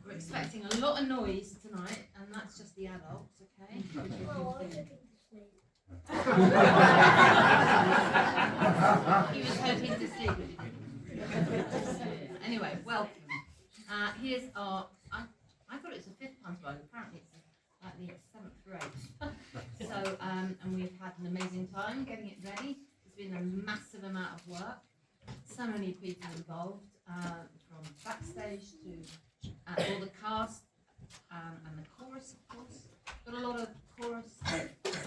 We're expecting a lot of noise tonight, and that's just the adults, okay? He was hoping to sleep, but he didn't. Anyway, welcome. Here's our, I thought it was a fifth pantomime, apparently it's like the seventh grade. So, and we've had an amazing time getting it ready. It's been a massive amount of work. So many people involved, from backstage to all the cast and the chorus, of course. Got a lot of chorus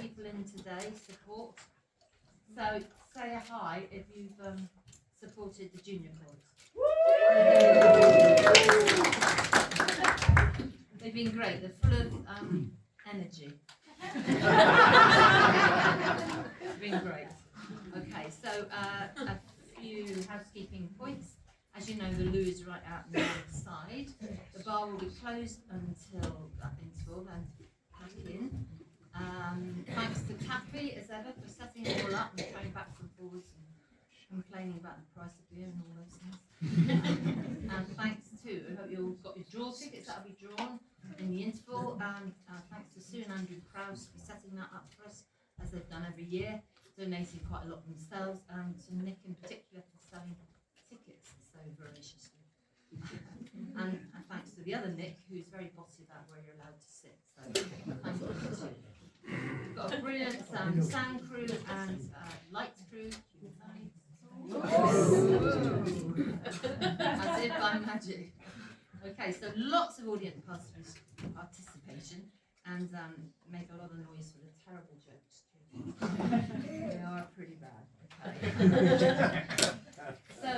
people in today, support. So say a hi if you've supported the junior chorus. They've been great. They're full of energy. It's been great. Okay, so a few housekeeping points. As you know, the loo is right out on the other side. The bar will be closed until that interval and back in. Thanks to Kathy, as ever, for setting it all up and going backwards and forwards and complaining about the price of beer and all those things. And thanks to, I hope you all got your draw tickets that will be drawn in the interval. And thanks to Sue and Andrew Prowse for setting that up for us, as they've done every year, donating quite a lot themselves, and to Nick in particular for selling tickets so voraciously. And thanks to the other Nick, who's very bossy about where you're allowed to sit. So thank you too. We've got a brilliant sound crew and lights crew. As if by magic. Okay, so lots of audience participation and make a lot of noise for the terrible jokes too. They are pretty bad. Okay. So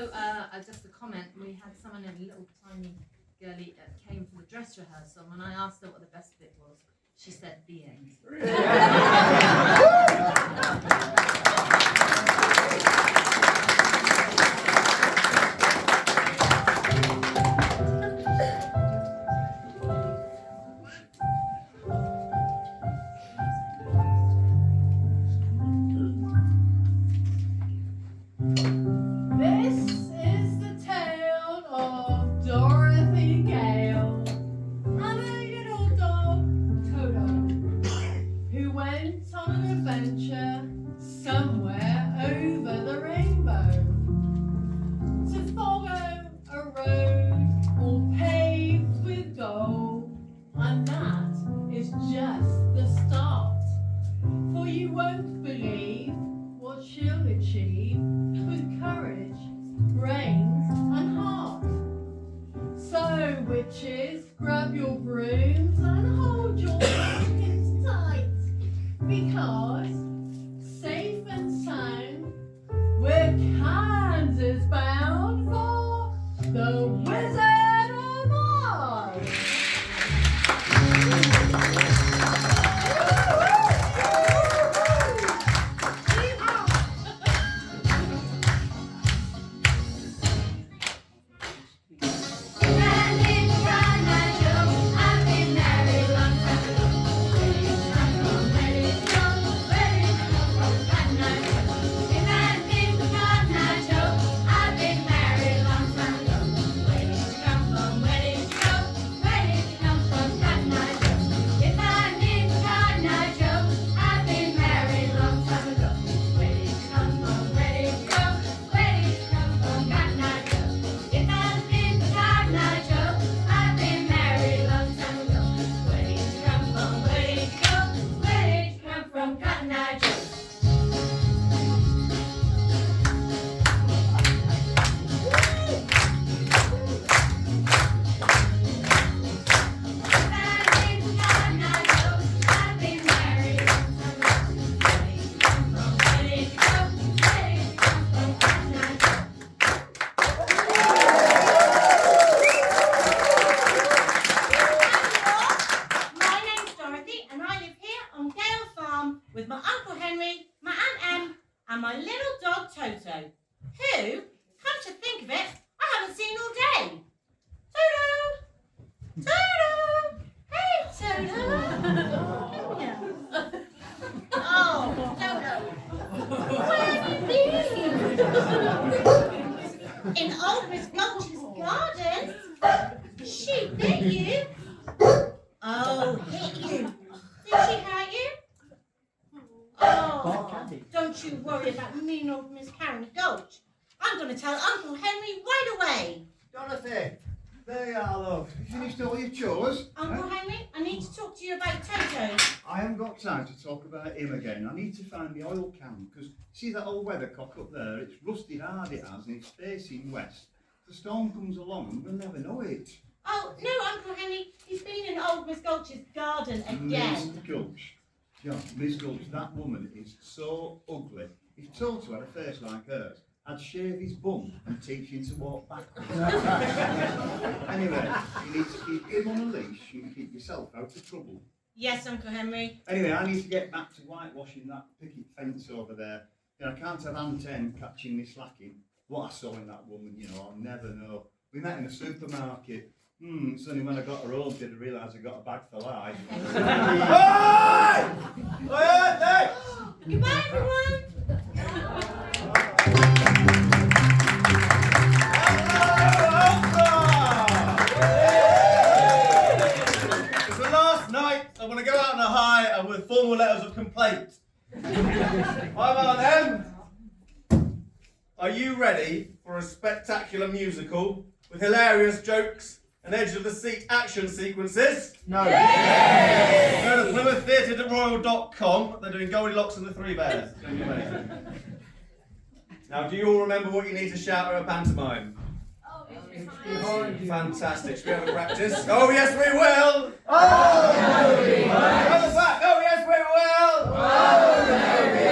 just a comment, we had someone, a little tiny girlie, came for the dress rehearsal, and when I asked her what the best bit was, she said the end. In old Miss Gulch's garden, sheep Hit you? Oh, hit you. Did she hurt you? Oh, don't you worry about mean old Miss Karen Gulch. I'm going to tell Uncle Henry right away. Dorothy, there you are, love. You finished all your chores? Uncle Henry, I need to talk to you about Toto. I haven't got time to talk about him again. I need to find the oil can, because see that old weathercock up there? It's rusted hard, it has, and it's facing west. If the storm comes along, we'll never know it. Oh, no, Uncle Henry, he's been in old Miss Gulch's garden again. Miss Gulch. John, Miss Gulch, that woman is so ugly. If Toto had a face like hers, I'd shave his bum and teach him to walk backwards. Anyway, you need to keep him on a leash and keep yourself out of trouble. Yes, Uncle Henry. Anyway, I need to get back to whitewashing that picket fence over there. You know, I can't have Aunt Em catching me slacking. What I saw in that woman, you know, I'll never know. We met in a supermarket. It's only when I got her home did I realise I got a bag for life. Goodbye, everyone. It's the last night. I want to go out on a high and with formal letters of complaint. I'm Aunt Em. Are you ready for a spectacular musical with hilarious jokes and edge-of-the-seat action sequences? No. Go to PlymouthTheatreRoyal.com. They're doing Goldilocks and the Three Bears. It's going to be amazing. Now, do you all remember what you need to shout at a pantomime? Fantastic. Should we have a practice? Oh, yes, we will! Oh, no, we won't! At the back. Oh, yes, we will! Oh, no, we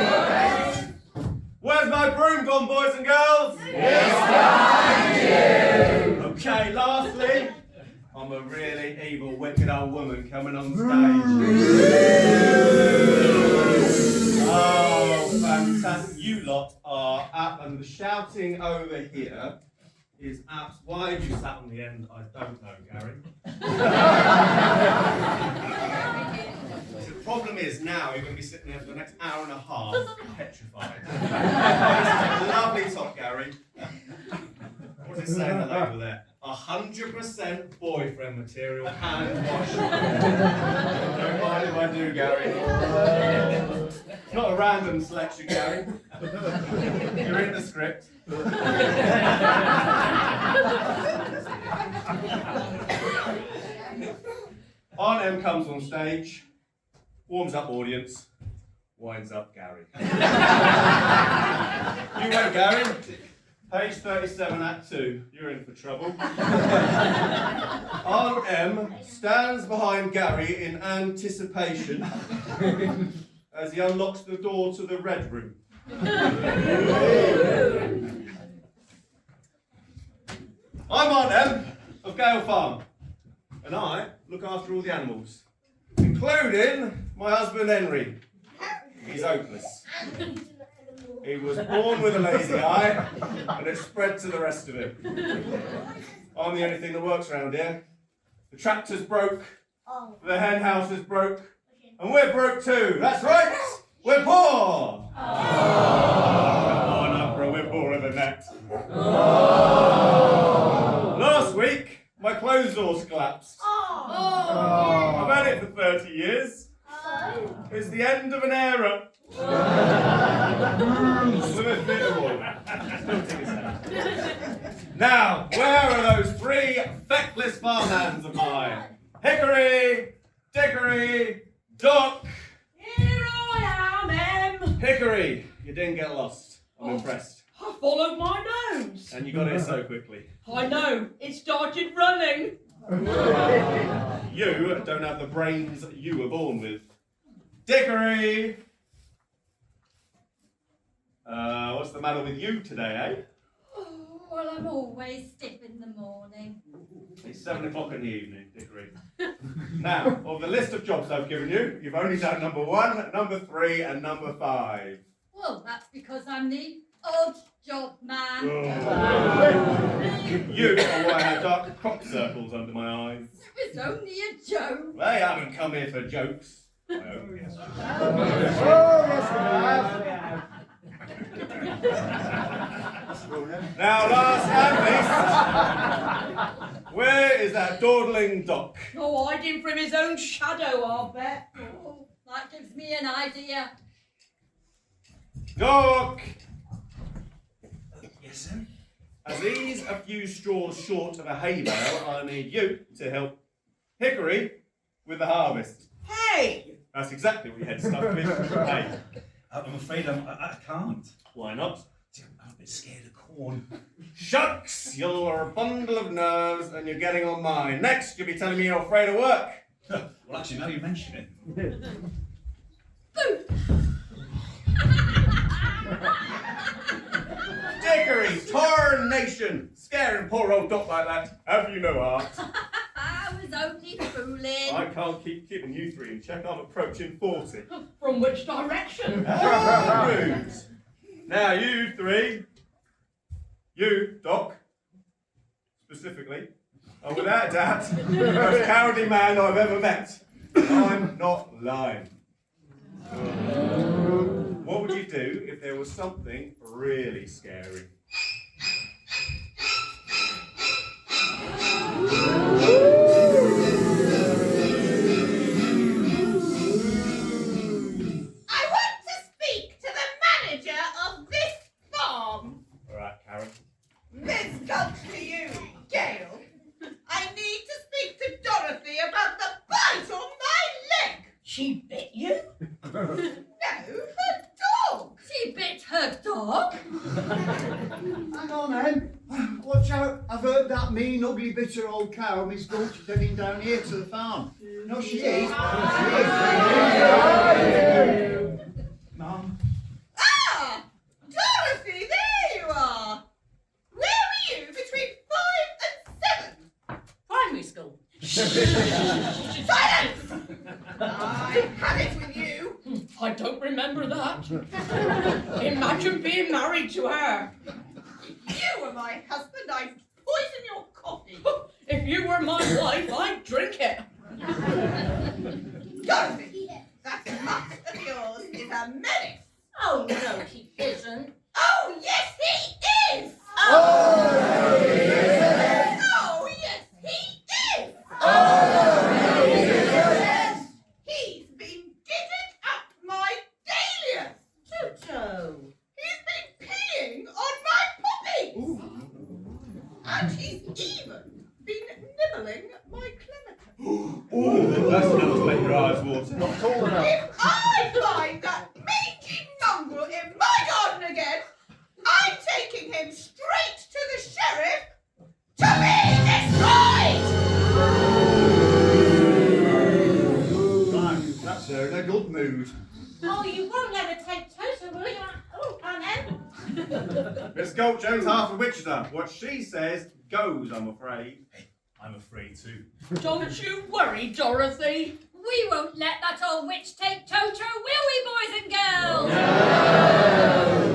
won't! Where's my broom gone, boys and girls? It's behind you! Okay, lastly, I'm a really evil, wicked old woman coming on stage. Oh, fantastic. You lot are up, and the shouting over here is apps. Why have you sat on the end? I don't know, Gary. The problem is now you're going to be sitting there for the next hour and a half, petrified. This is a lovely top, Gary. What does it say in the label there? 100% boyfriend material, hand wash. Don't mind if I do, Gary. It's not a random selection, Gary. You're in the script. Aunt Em comes on stage, warms up audience, winds up Gary. You went, Gary. Page 37, Act 2. You're in for trouble. Aunt Em stands behind Gary in anticipation as he unlocks the door to the red room. I'm Aunt Em of Gale Farm, and I look after all the animals, including my husband Henry. He's hopeless. He was born with a lazy eye, and it spread to the rest of him. I'm the only thing that works around here. The tractor's broke, the hen house is broke, and we're broke too. That's right, we're poor. Oh, no, bro, we're poorer than that. Last week, my clothes doors collapsed. I've had it for 30 years. It's the end of an era. Plymouth Theatre Royal. Now, where are those three feckless farmhands of mine? Hickory, Dickory, Doc. Here I am, Em. Hickory, you didn't get lost. I'm impressed. I followed my nose. And you got here so quickly. I know, it started running. You don't have the brains you were born with. Dickory! What's the matter with you today, eh? Oh, well, I'm always stiff in the morning. It's 7 o'clock in the evening, Dickory. Now, of the list of jobs I've given you, you've only done number 1, number 3, and number 5. Well, that's because I'm the odd job man. You are why I have dark crop circles under my eyes. It was only a joke. They haven't come here for jokes. I hope, yes. Now, last and least, Where is that dawdling Doc? No hiding from his own shadow, I'll bet. Oh, that gives me an idea. Doc! Yes, sir? As he's a few straws short of a hay bale, I need you to help Hickory with the harvest. Hey! That's exactly what you had stuck with. Hey, I'm afraid I can't. why not? I'm a bit scared of corn. Shucks! You're a bundle of nerves and you're getting on mine. Next, you'll be telling me you're afraid of work. Well, actually, now you mention it. Hickory, tarnation! Scaring poor old Doc like that. Have you no heart? I was only fooling. I can't keep keeping you three in check. I'm approaching 40. From which direction? Moves. Now you three, you Doc, specifically, are without doubt the most cowardly man I've ever met. I'm not lying. What would you do if there was something really scary? I want to speak to the manager of this farm. All right, Karen. This comes to you, Gail. I need to speak to Dorothy about the bite on my leg. She bit you? No, her dog. She bit her dog. Hang on, Em. Watch out. I've heard that mean, ugly, bitter old cow, Miss Gulch, is heading down here to the farm. No, she is. Mum, Ah, Dorothy, there you are. Where were you between 5 and 7? Primary school. Silence! I had it with you. I don't remember that. Imagine being married to her. You were my husband. I'd poison your coffee. If you were my wife, I'd drink it. Dorothy, that mutt of yours is a menace. Oh no, he isn't. Oh, yes, he is. Oh, yes, he is. He's been digging up my dahlias. Toto. He's been peeing on my poppy. And he's even been nibbling my clematis. Ooh, that's enough to make your eyes water. Not tall enough. If I find that mangy mongrel in my garden again, I'm taking him straight to the sheriff to be destroyed! Right, that's her in a good mood. Oh, you won't let her take Toto, will you? Oh, Anne. Miss Gulch owns half of Wichita. What she says goes, I'm afraid. I'm afraid too. Don't you worry, Dorothy. We won't let that old witch take Toto, will we, boys and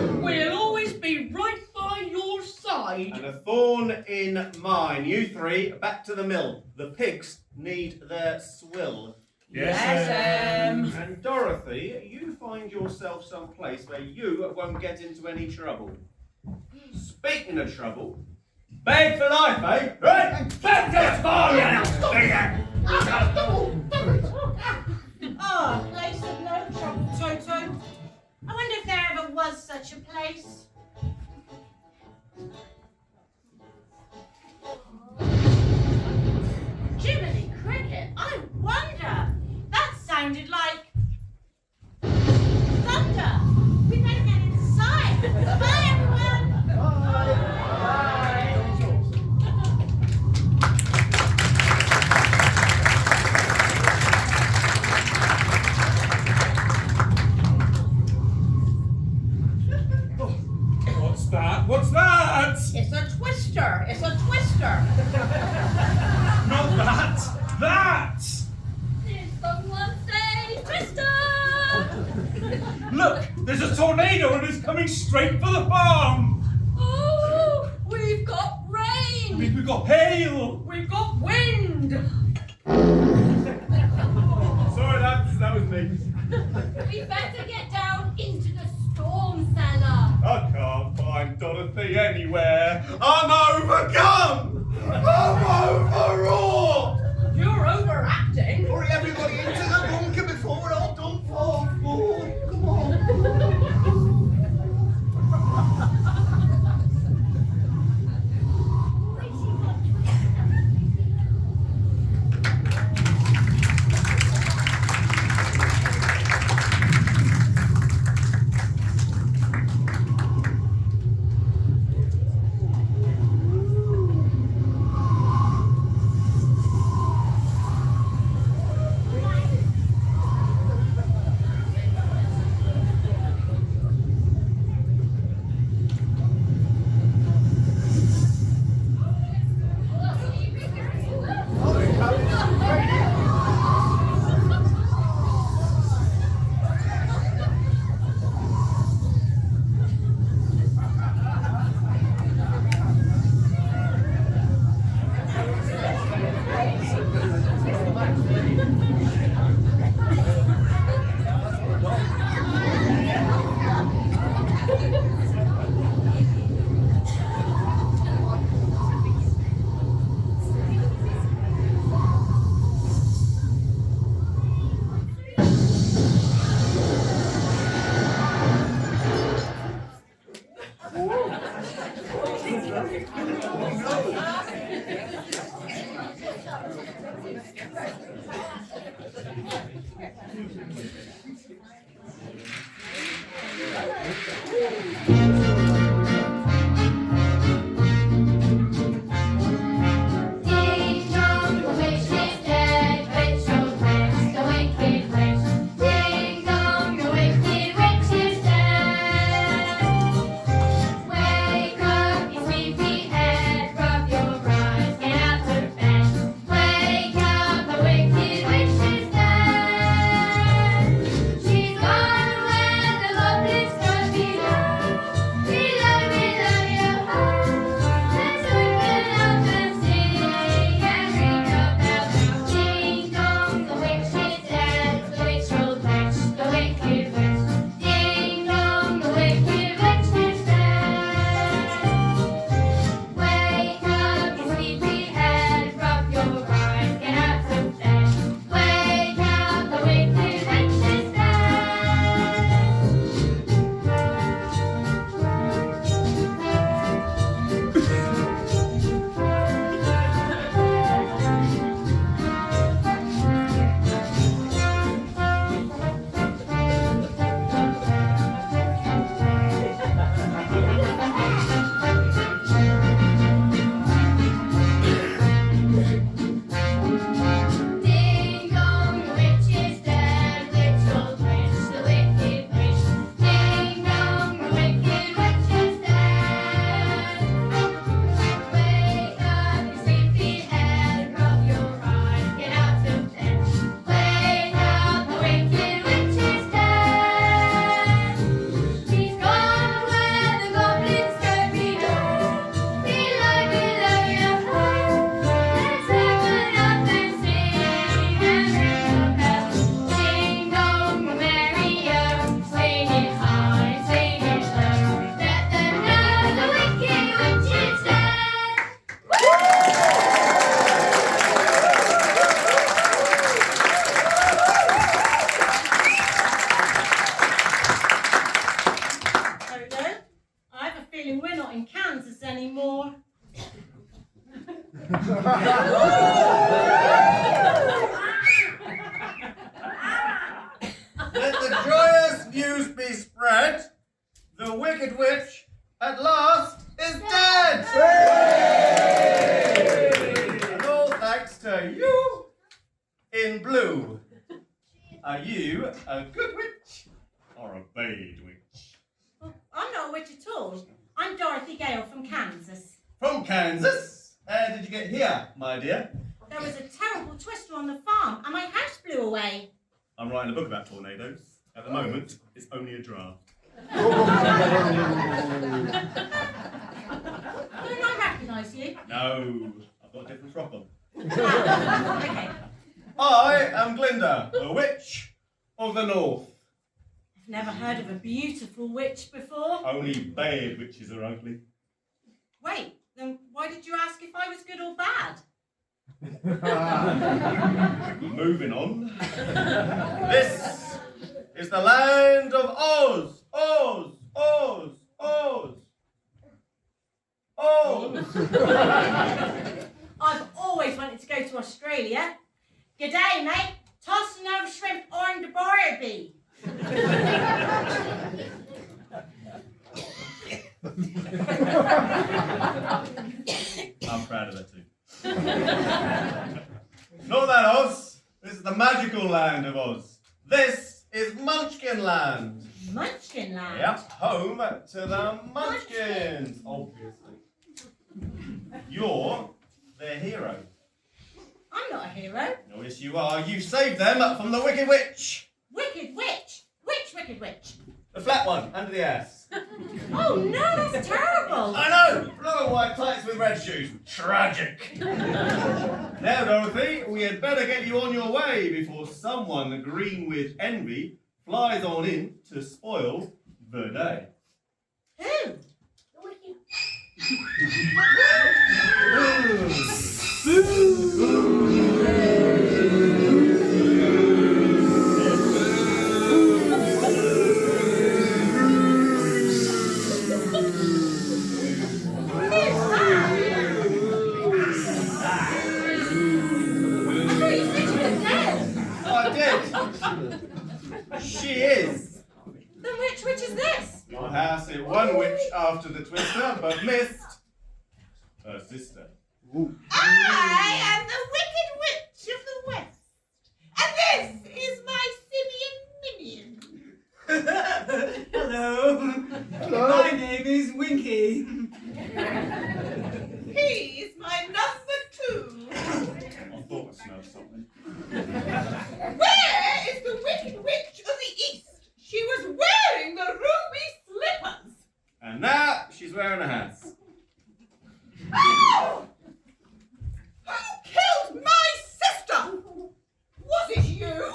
girls? We'll always be right by your side. And a thorn in mine. You three, back to the mill. The pigs need their swill. And Dorothy, you find yourself someplace where you won't get into any trouble. Speaking of trouble, beg for life, eh? Right? Back to the farm, Oh, a place of no trouble, Toto. I wonder if there ever was such a place. Jiminy Cricket, I wonder. That sounded like thunder. We better get inside. Bye, everyone. What's that? What's that? It's a twister. It's a twister. Not that! That! Did someone say Twister? Look! There's a tornado and it's coming straight for the farm! Oh, we've got rain. We've got hail! We've got wind. Sorry, that was me. We better get down into the storm cellar. I can't find Dorothy anywhere. I'm overcome! I'm overcome! Ding dong, the witch is dead. Witch, oh witch, the wicked witch. Ding dong, the wicked witch is dead. Wake up, you sleepy head. Rub your eyes, get out of bed. Wake up, the wicked witch is dead. She's gone where the goblins don't belong. Below, below your heart. Let's open up and sing and ring a bell. Ding dong, the witch is dead. The witch, old witch, the wicked witch. Ding dong, the wicked witch is dead. Wake up, you sleepy head. Rub your eyes, get out of bed. Wake up, the wicked witch is dead. Ding dong, the witch is dead. Witch, old witch, the wicked witch. Ding dong, the wicked witch is dead. Wake up, you sleepy head. Rub your eyes, get out of bed. Wake up, the wicked witch is dead. She's gone where the goblins don't belong. Below, below your heart. Let's open up and sing and ring a bell. Ding dong, merry-o, swing it high, swing it low. Let them know the wicked witch is dead. Hello? I have a feeling we're not in Kansas anymore. Let the joyous news be spread. The wicked witch at last is dead. And all thanks to you in blue. Are you a good witch or a bad witch? Well, I'm not a witch at all. I'm Dorothy Gale from Kansas. From Kansas? How did you get here, my dear? There was a terrible twister on the farm and my house blew away. I'm writing a book about tornadoes. At the moment, it's only a draft. Don't I recognise you? No, I've got a different frock on. Okay. I am Glinda, the witch of the north. I've never heard of a beautiful witch before. Only bad witches are ugly. Wait, then why did you ask if I was good or bad? Moving on. This is the land of Oz. Oz, Oz, Oz. Oz. I've always wanted to go to Australia. G'day, mate. Toss another shrimp on the Barbie. I'm proud of that too. Not that Oz. This is the magical land of Oz. This is Munchkin Land. Munchkin land. Yep, home to the Munchkins, obviously. You're their hero. I'm not a hero. No, yes, you are. You saved them from the Wicked Witch. Wicked witch. Which wicked witch? The flat one, under the ass. Oh no, that's terrible. I know! Blue and white tights with red shoes. Tragic. Now, Dorothy, we had better get you on your way before someone green with envy flies on in to spoil the day. Who? The wicked. She is. Then which witch is this? My house hit one witch after the twister, but missed her sister. I am the Wicked Witch of the West, and this is my simian minion. Hello. My name is Winky. He's my number 2. I thought I smelled something. Where is the Wicked Witch of the East? She was wearing the ruby slippers. And now she's wearing a hat. Oh! Who killed my sister? Was it you?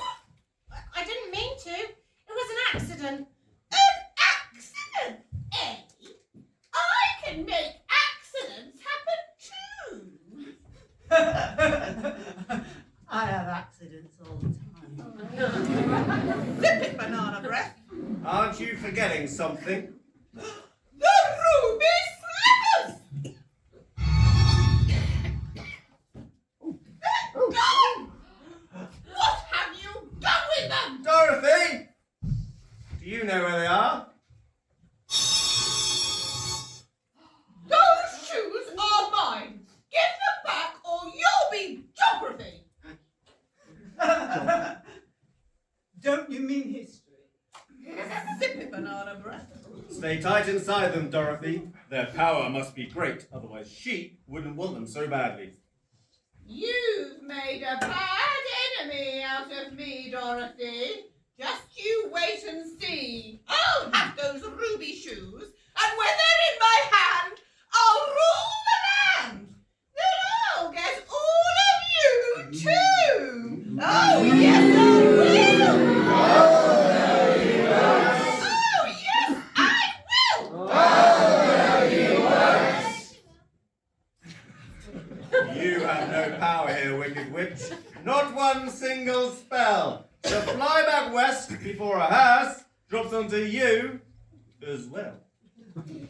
I didn't mean to. It was an accident. An accident, eh? I can make accidents happen too. I have accidents all the time. Zip it, banana breath. Aren't you forgetting something? The ruby slippers! They're gone! What have you done with them? Dorothy! Do you know where they are? Those shoes are mine. Give them back or you'll be geography. Don't you mean history? Zip it, banana breath. Stay tight inside them, Dorothy. Their power must be great, otherwise she wouldn't want them so badly. You've made a bad enemy out of me, Dorothy. Just you wait and see. I'll have those ruby shoes, and when they're in my hand, I'll rule the land. Then I'll get all of you, too. Oh, yes, I will. Oh, yes, I will. You have no power here, Wicked Witch. Not one single spell. So fly back west before a house drops onto you as well.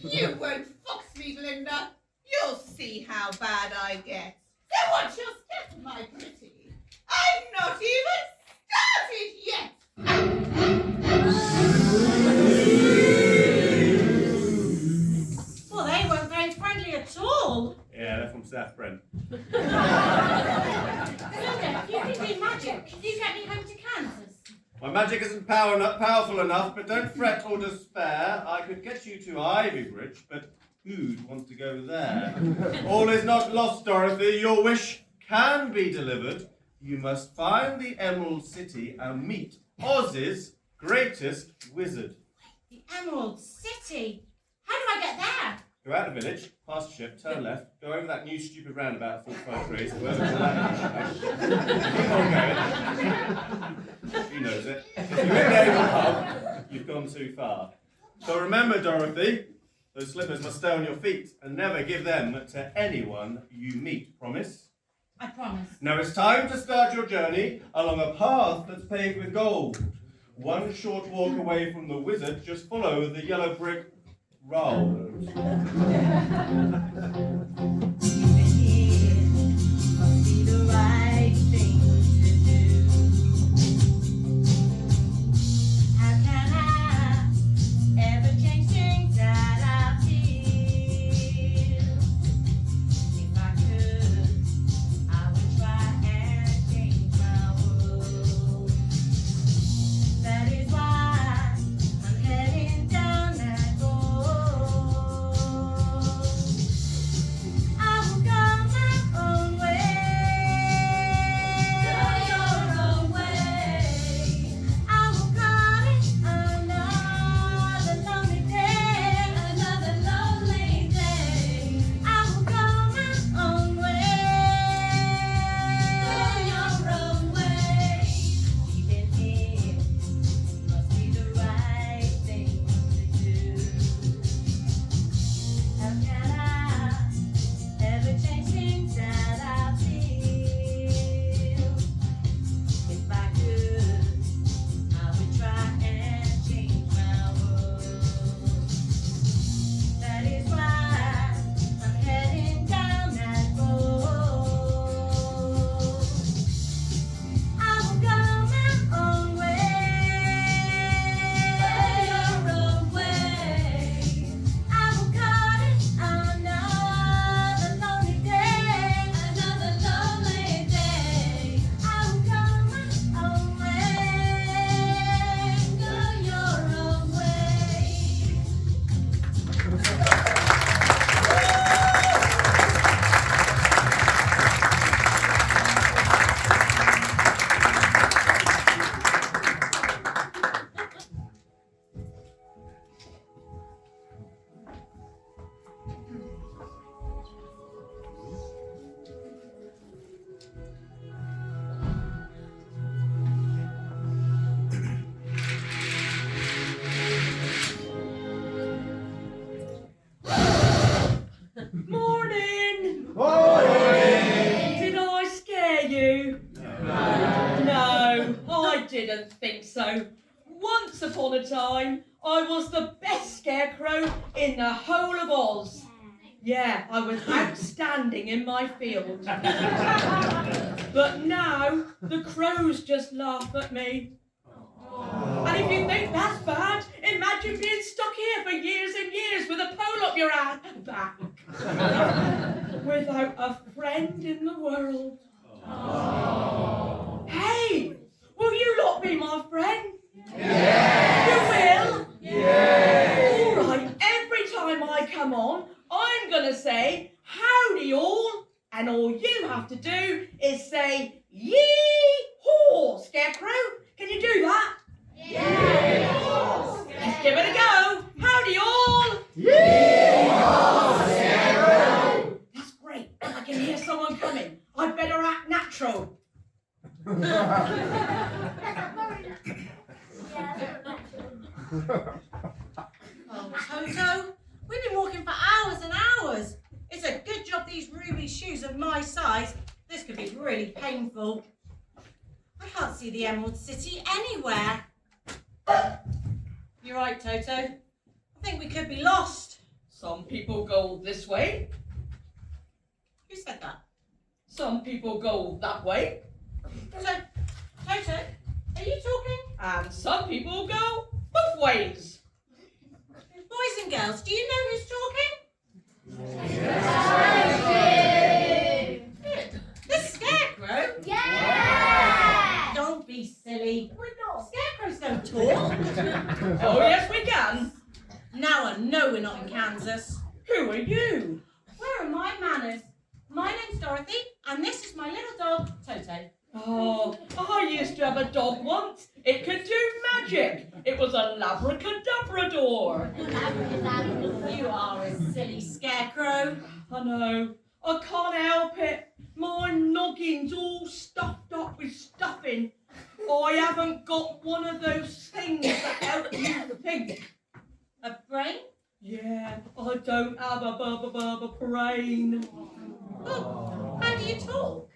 You won't fox me, Glinda. You'll see how bad I get. So watch your step, my pretty. I've not even started yet. Well, they weren't very friendly at all. Yeah, they're from South Brent. Glinda, you can do magic. Can you get me home to Kansas? My magic isn't powerful enough, but don't fret or despair. I could get you to Ivy Bridge, but who'd want to go there? All is not lost, Dorothy. Your wish can be delivered. You must find the Emerald City and meet Oz's greatest wizard. The Emerald City. How do I get there? Go out the village, past the ship, turn left, go over that new stupid roundabout at 45 degrees, wherever the land. She knows it. If you're in the Avon pub, you've gone too far. So remember, Dorothy, those slippers must stay on your feet and never give them to anyone you meet. Promise? I promise. Now it's time to start your journey along a path that's paved with gold. One short walk away from the wizard, just follow the yellow brick road. Must be the right thing to do. How can I ever change things that I feel? If I could, I would try and change my world. That is why I'm heading down that road. I will go my own way. didn't think so. Once upon a time, I was the best scarecrow in the whole of Oz. Yeah, I was outstanding in my field. But now, the crows just laugh at me. And if you think that's bad, imagine being stuck here for years and years with a pole up your back. Without a friend in the world. Hey, will you lot be my friend? Yeah. You will? Yeah. All right, every time I come on, I'm going to say, howdy all, and all you have to do is say, yee-haw, Scarecrow. Can you do that? Yeah. Let's give it a go. Howdy all. Yee-haw, Scarecrow. That's great. I can hear someone coming. I'd better act natural. Oh, Toto, we've been walking for hours and hours. It's a good job these ruby shoes are my size. This could be really painful. I can't see the Emerald City anywhere. You're right, Toto. I think we could be lost. Some people go this way. Who said that? Some people go that way. Toto, are you talking? And some people go both ways. Boys and girls, do you know who's talking? The Scarecrow? Yeah! Don't be silly. We're not. Scarecrows don't talk. Oh, yes, we can. Now I know we're not in Kansas. Who are you? Where are my manners? My name's Dorothy, and this is my little dog, Toto. Oh, I used to have a dog once. It could do magic. It was a labracadabrador. You are a silly Scarecrow. I know. I can't help it. My noggin's all stuffed up with stuffing. I haven't got one of those things that help you think. A brain? Yeah, I don't have a brain. Oh, how do you talk?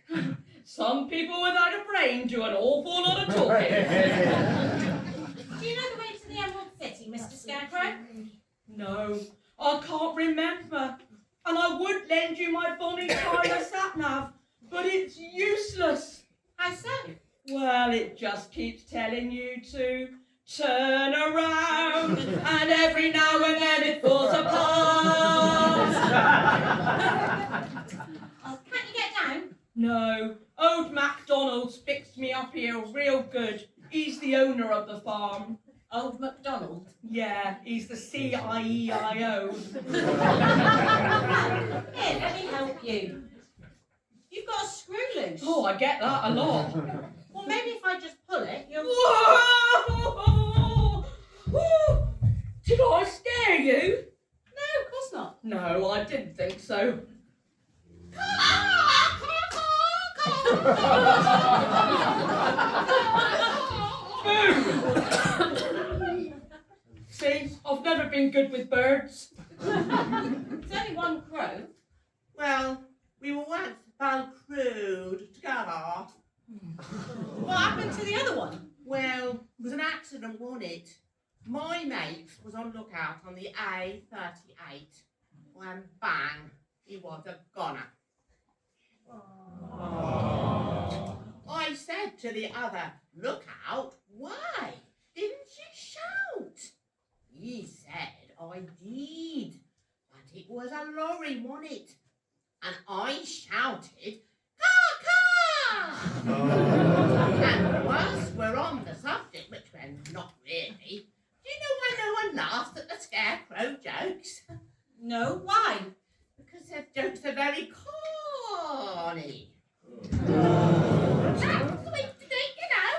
Some people without a brain do an awful lot of talking. Do you know the way to the Emerald City, Mr. Scarecrow? No, I can't remember. And I would lend you my Bonnie Tyler sat-nav, but it's useless. How so? Well, it just keeps telling you to turn around, and every now and then it falls apart. Oh, can't you get down? No, old MacDonald's fixed me up here real good. He's the owner of the farm. Old MacDonald? Yeah, he's the C-I-E-I-O. Here, let me help you. You've got a screw loose. Oh, I get that a lot. Well, maybe if I just pull it, you'll... Whoa! Whoa! Did I scare you? No, of course not. No, I didn't think so. See, I've never been good with birds. It's only one crow. Well, we were once both crewed together. What happened to the other one? Well, it was an accident, wasn't it? My mate was on lookout on the A38 when bang, he was a goner. I said to the other, look out, why didn't you shout? He said, I did, but it was a lorry, wasn't it? And I shouted, car, car! And whilst we're on the subject, which we're not really, do you know why no one laughs at the Scarecrow jokes? No, why? Because their jokes are very corny. That's the way to do it, you know.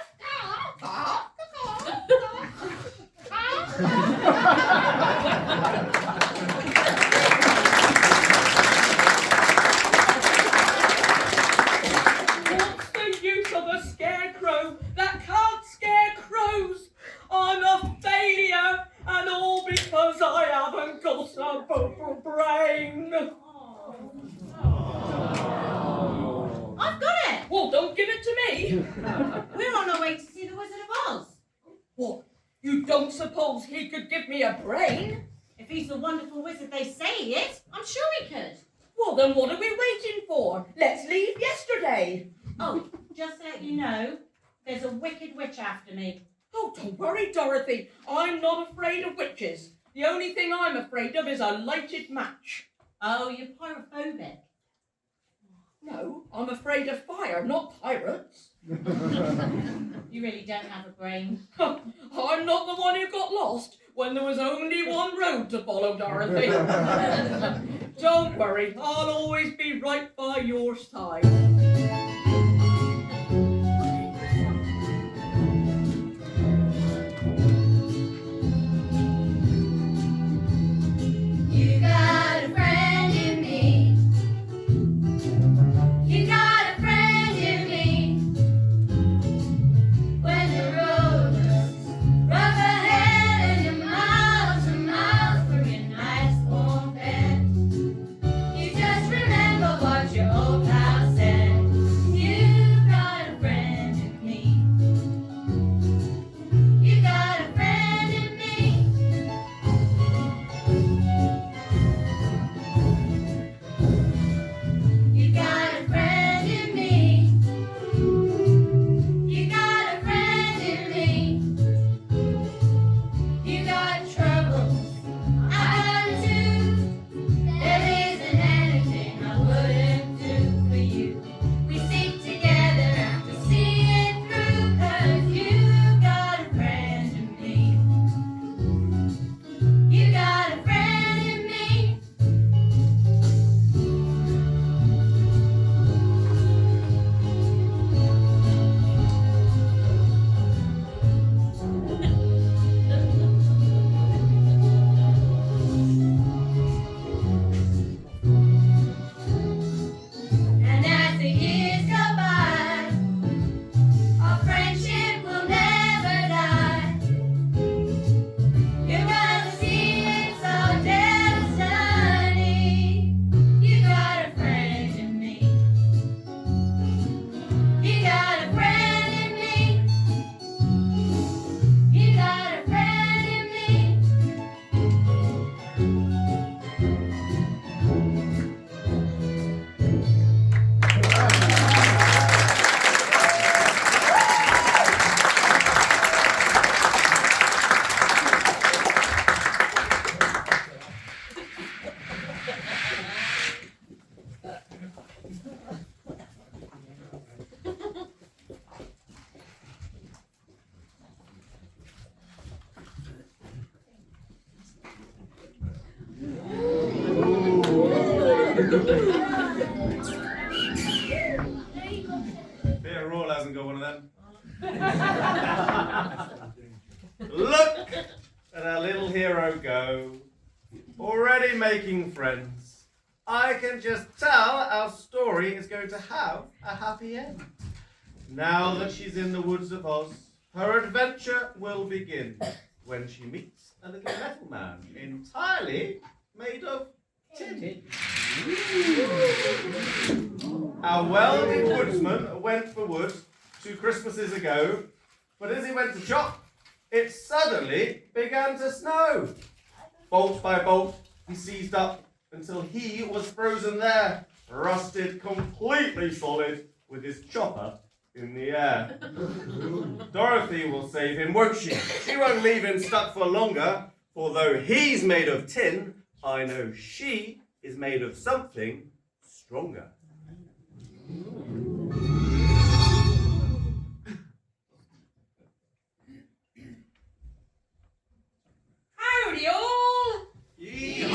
What's the use of a scarecrow that can't scare crows? I'm a failure, and all because I haven't got a brain. I've got it! Well, don't give it to me. We're on our way to see the Wizard of don't suppose he could give me a brain? If he's the wonderful wizard they say he is, I'm sure he could. Well, then what are we waiting for? Let's leave yesterday. Oh, just to let you know, there's a wicked witch after me. Oh, don't worry, Dorothy. I'm not afraid of witches. The only thing I'm afraid of is a lighted match. Oh, you're pyrophobic. No, I'm afraid of fire, not pirates. You really don't have a brain. I'm not the one who got lost when there was only one road to follow, Dorothy. Don't worry, I'll always be right by your side. You got a friend in me. You got a friend in me. When the road looks rough ahead and you're miles and miles from your nice warm bed, you just remember what your old pal said. You got a friend in me. You got a friend in me. You got a friend in me. You got a friend in me. You got troubles, I got too. There isn't anything I wouldn't do for you. We stick together and we see it through, 'cause you got a friend in me. You got a friend in me. And as the years go by, our friendship will never die. You're gonna see it's all dead and sunny. You got a friend in me. You got a friend in me. You got a friend in me. Peter Royal hasn't got one of them. Look at our little hero go. Already making friends. I can just tell our story is going to have a happy end. Now that she's in the woods of Oz, her adventure will begin when she meets a little metal man entirely made of tin. Our wealthy woodsman went for wood 2 Christmases ago, but as he went to chop, it suddenly began to snow. Bolt by bolt, he seized up until he was frozen there, rusted completely solid with his chopper in the air. Dorothy will save him, won't she? She won't leave him stuck for longer, for though he's made of tin, I know she is made of something stronger. Howdy all! You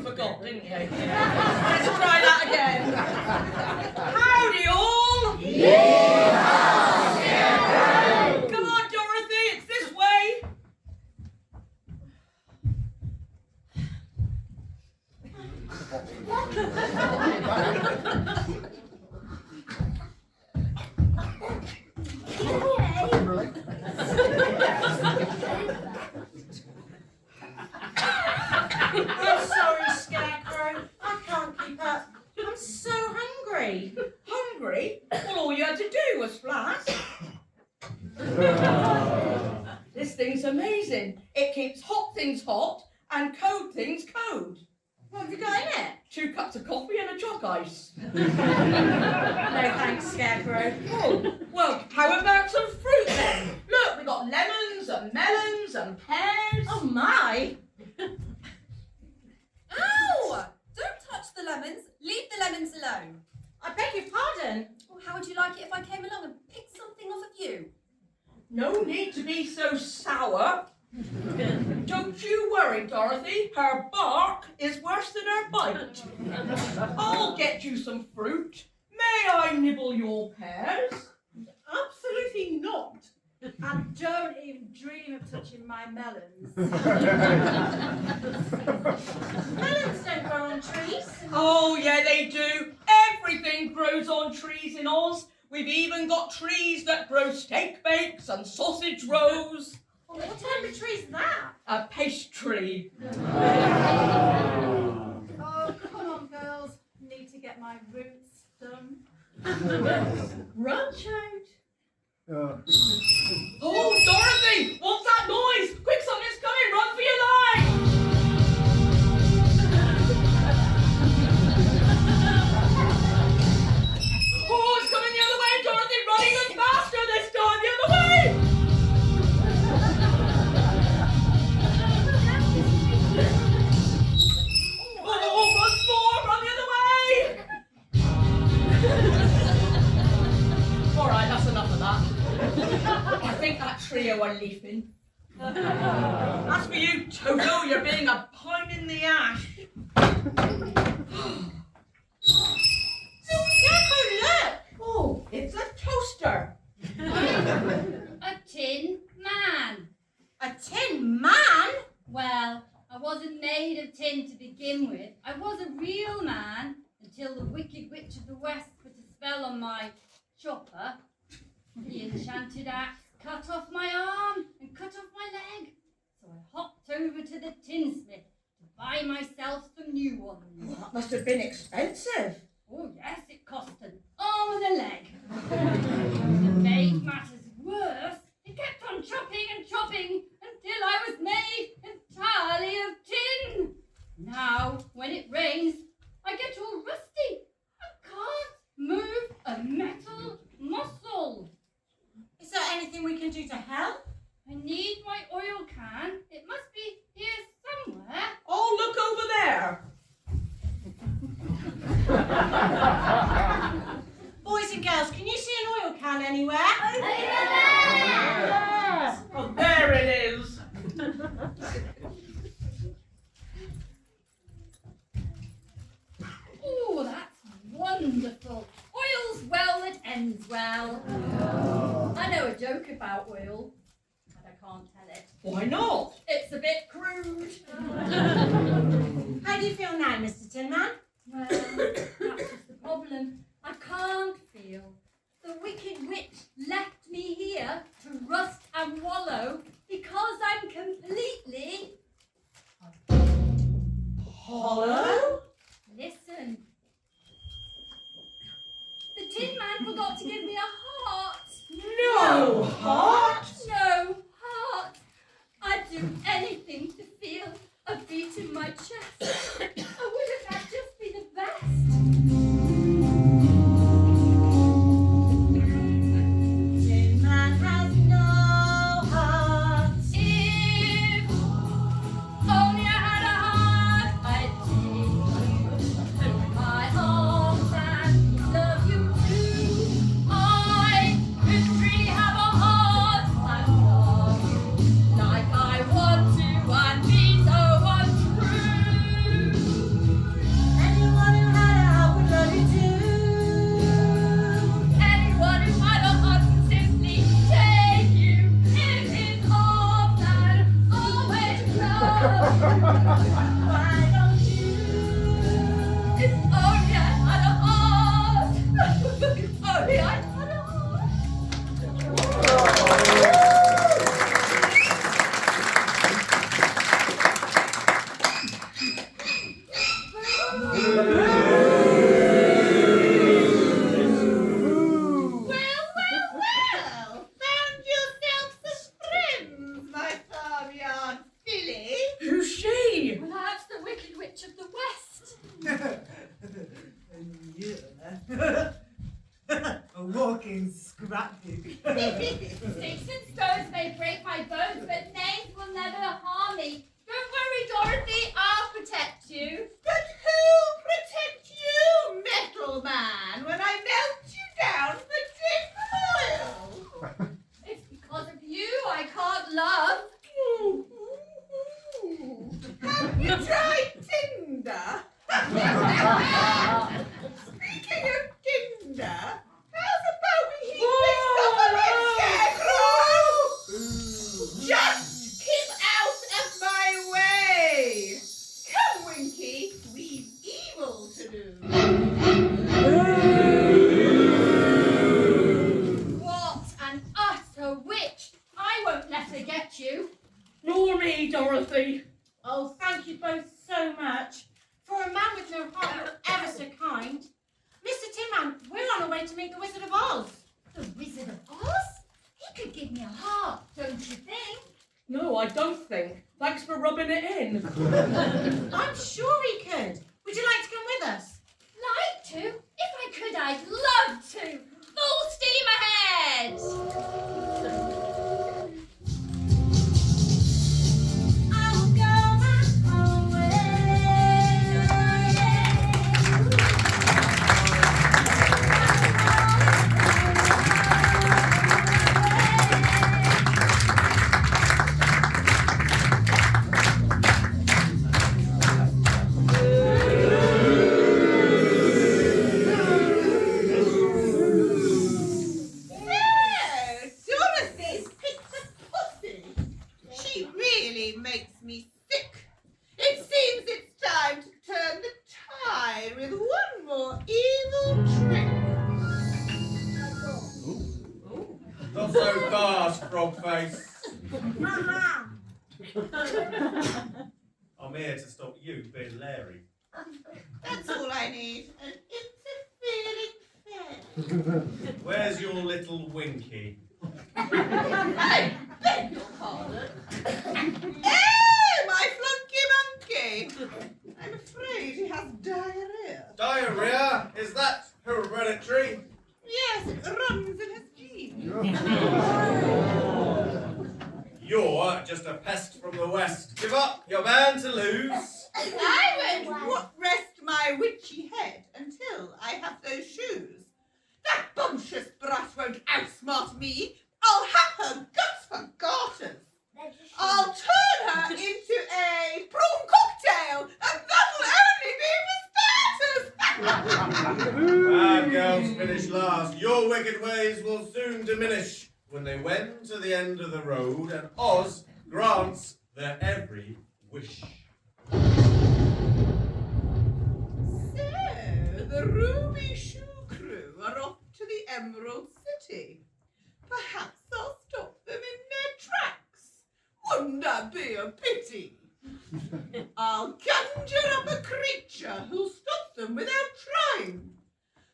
forgot, didn't you? Let's try that again. Howdy all! Come on, Dorothy, it's this way. amazing. It keeps hot things hot and cold things cold. What have you got in it? 2 cups of coffee and a chalk ice. No thanks, Scarecrow. Oh, well, how about some fruit then? Look, we got lemons and melons and pears. Oh my! Ow! Don't touch the lemons. Leave the lemons alone. I beg your pardon. Well, how would you like it if I came along and picked something off of you? No need to be so sour. Don't you worry, Dorothy. Her bark is worse than her bite. I'll get you some fruit. May I nibble your pears? Absolutely not. And don't even dream of touching my melons. Melons don't grow on trees. Oh, yeah, they do. Everything grows on trees in Oz. We've even got trees that grow steak bakes and sausage rolls. Well, what type of tree is that? A pastry. Oh, come on, girls. Need to get my roots done. Run, child. Oh, Dorothy! What's that noise? Quick, something's coming! Run for your life! Oh, it's coming the other way, Dorothy! Run even faster this time! The other way! Oh, once more! Run the other way! All right, that's enough of that. I think that trio are leafing. As for you, Toto, you're being a pine in the ash. Scarecrow, look! Oh, it's a toaster. A tin man. A tin man? Well, I wasn't made of tin to begin with. I was a real man until the Wicked Witch of the West put a spell on my chopper. The enchanted axe cut off my arm and cut off my leg. So I hopped over to the tinsmith to buy myself some new ones. That must have been expensive. Oh yes, it cost an arm and a leg. To make matters worse, it kept on chopping and chopping until I was made entirely of tin. Now, when it rains, I get all rusty and can't move a metal muscle. Is there anything we can do to help? I need my oil can. It must be here somewhere. Oh, look over there. Boys and girls, can you see an oil can anywhere? Oh, there it is. Oh, that's wonderful. Oil's well that ends well. I know a joke about oil, but I can't tell it. Why not? It's a bit crude. How do you feel now, Mr. Tin Man? Well, that's just the problem. I can't feel. The Wicked Witch left me here to rust and wallow because I'm completely Hollow? Listen. The Tin Man forgot to give me a heart. No heart? No heart. I'd do anything to feel a beat in my chest. Wouldn't that just be the best? Tin Man has no heart. If only I had a heart, I'd take you in my arms and love you too. I could really have a heart and love you like I want to and be so untrue. looking scrappy. Sticks and stones may break my bones, but names will never harm me. Don't worry, Dorothy, I'll protect you. But who'll protect you, metal man, when I melt you down for tin foil? It's because of you I can't love. Have you tried Tinder? Speaking of Tinder, how's about we heat this up a bit, Scarecrow? Just keep out of my way. Come, Winky, we've evil to do. What an utter witch! I won't let her get you. Nor me, Dorothy. Oh, thank you both so much. For a man with no heart, you're ever so kind. Mr. Tin Man, we're on our way to meet the Wizard of Oz. The Wizard of Oz? He could give me a heart, don't you think? No, I don't think. Thanks for rubbing it in. I'm sure he could. Would you like to come with us? Like to? If I could, I'd love to. Full steam ahead! I will go my own way. Dorothy's picked a pussy. She really makes me sick. It seems it's time to turn the tide with one more evil trick. Not so fast, Frogface. I'm here to stop you being Larry. That's all I need. An interfering fan. Where's your little Winky? I beg your pardon. Hey, my flunky monkey! I'm afraid he has diarrhea. Diarrhea? Is that hereditary? Yes, it runs in his genes. You're just a pest from the west. Give up, you're man to lose. I won't rest my witchy head until I have those shoes. That bumptious brat won't outsmart me. I'll have her guts for garters. I'll turn her into a prawn cocktail, and that'll only be for starters. Bad girls finish last. Your wicked ways will soon diminish when they wend to the end of the road and Oz grants their every wish. So, the Ruby Shoe Crew are off to the Emerald City. Perhaps I'll stop them in their tracks. Wouldn't that be a pity? I'll conjure up a creature who'll stop them without trying.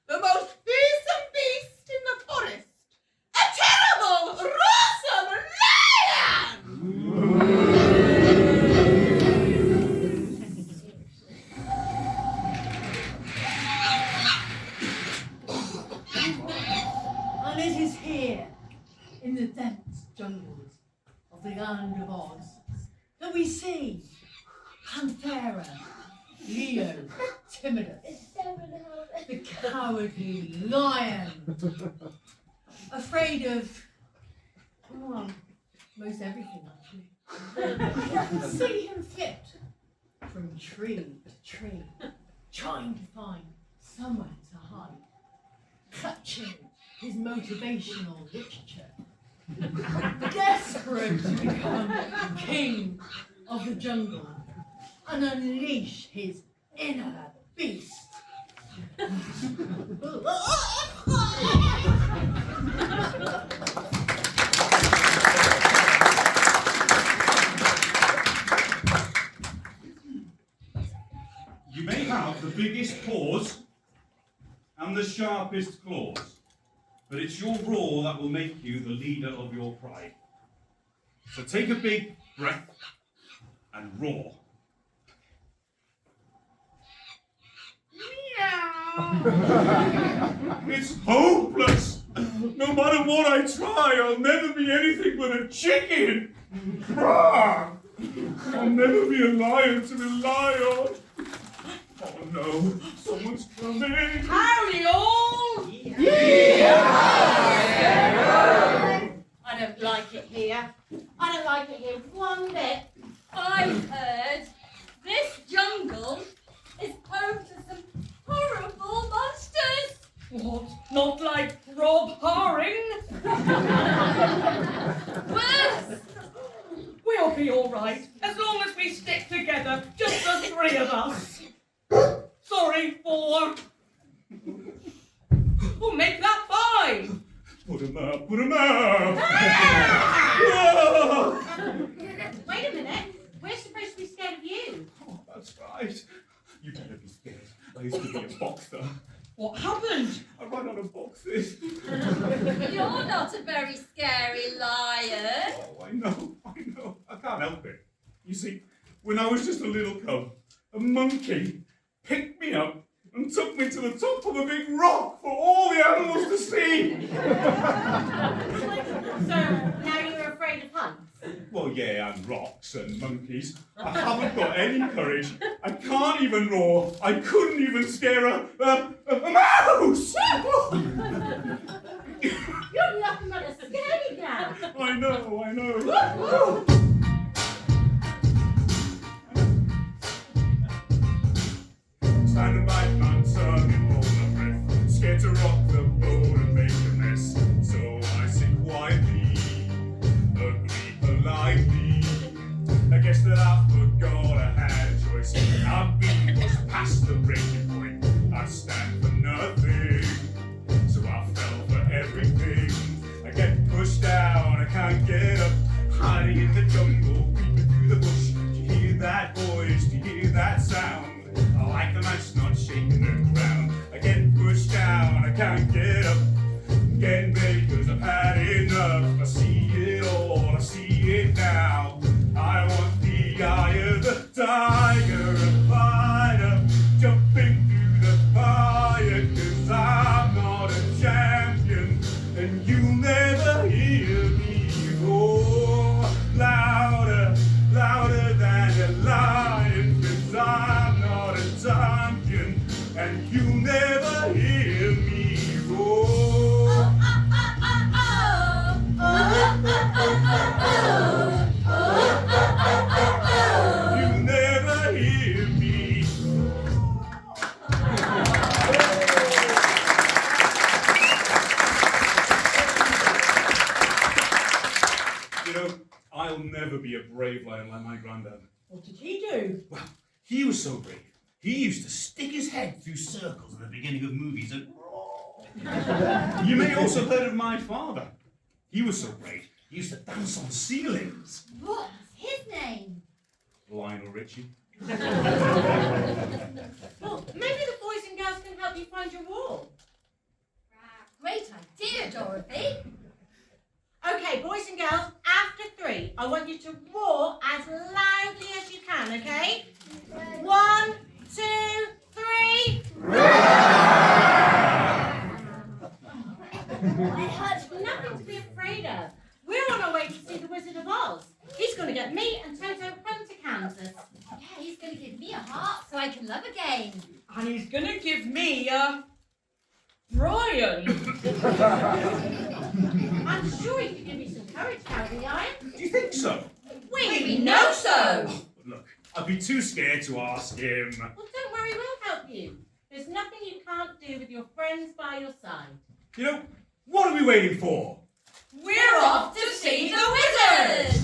The most fearsome beast in the forest. A terrible, roarsome And it is here, in the dense jungles of the land of Oz, that we see Panthera, Leo, Timidus, the cowardly lion, afraid of, well, most everything actually. See him flit from tree to tree, trying to find somewhere to hide, clutching his motivational literature, desperate to become king of the jungle and unleash his inner beast. You may have the biggest paws and the sharpest claws, but it's your roar that will make you the leader of your pride. So take a big breath and roar. It's hopeless! No matter what I try, I'll never be anything but a chicken. I'll never be a lion to rely on. Oh no, someone's coming. Howdy all! I don't like it here. I don't like it here one bit. I've heard this jungle is home to some horrible monsters. What? Not like Rob Haring? Worse. We'll be all right, as long as we stick together, just the three of us. Sorry, 4. We'll make that 5. Put 'em up, put 'em up. Wait a minute. We're supposed to be scared of you. Oh, that's right. You better be scared. I used to be a boxer. What happened? I ran out of boxes. You're not a very scary lion. Oh, I know. I can't help it. You see, when I was just a little cub, a monkey picked me up and took me to the top of a big rock for all the animals to see. So now you're afraid of heights? Well, yeah, and rocks and monkeys. I haven't got any courage. I can't even roar. I couldn't even scare a mouse! You're nothing but a scaredy cat. I know. Standing by my tongue and hold my breath, scared to rock the boat and make a mess. So I sit quietly, ugly, politely. I guess that I forgot I had a choice. I've been pushed past the breaking point. I stand for nothing, so I fell for everything. I get pushed down, I can't get up, hiding in the jungle, creeping through the bush. Do you hear that voice? Do you hear that sound? I like the match not shaking the ground. I get pushed down, I can't get up. I'm getting ready cause I've had enough. I see it all, I see it now. I want the eye of the tiger, a fighter, jumping through the fire. Cause I'm not a champion, and you'll never hear me roar. Louder, louder than a lion. Cause I'm not a champion, and you'll never hear me roar. You'll never hear me. You know, I'll never be a brave lion like my granddad. What did he do? Well, he was so brave. He used to stick his head through circles at the beginning of movies and roar. You may also have heard of my father. He was so brave. He used to dance on ceilings. What's his name? Lionel Richie. Well, maybe the boys and girls can help you find your wall. Great idea, Dorothy. Okay, boys and girls, after 3, I want you to roar as loudly as you can, okay? 1, 2, 3. There's nothing to be afraid of. We're on our way to see the Wizard of Oz. He's going to get me and Toto home to Kansas. Yeah, he's going to give me a heart so I can love again. And he's gonna give me a Brian. I'm sure he could give me some courage, Cowardly Lion. Do you think so? We know so. Look, I'd be too scared to ask him. Well, don't worry, we'll help you. There's nothing you can't do with your friends by your side. You know, what are we waiting for? We're off to see the wizard!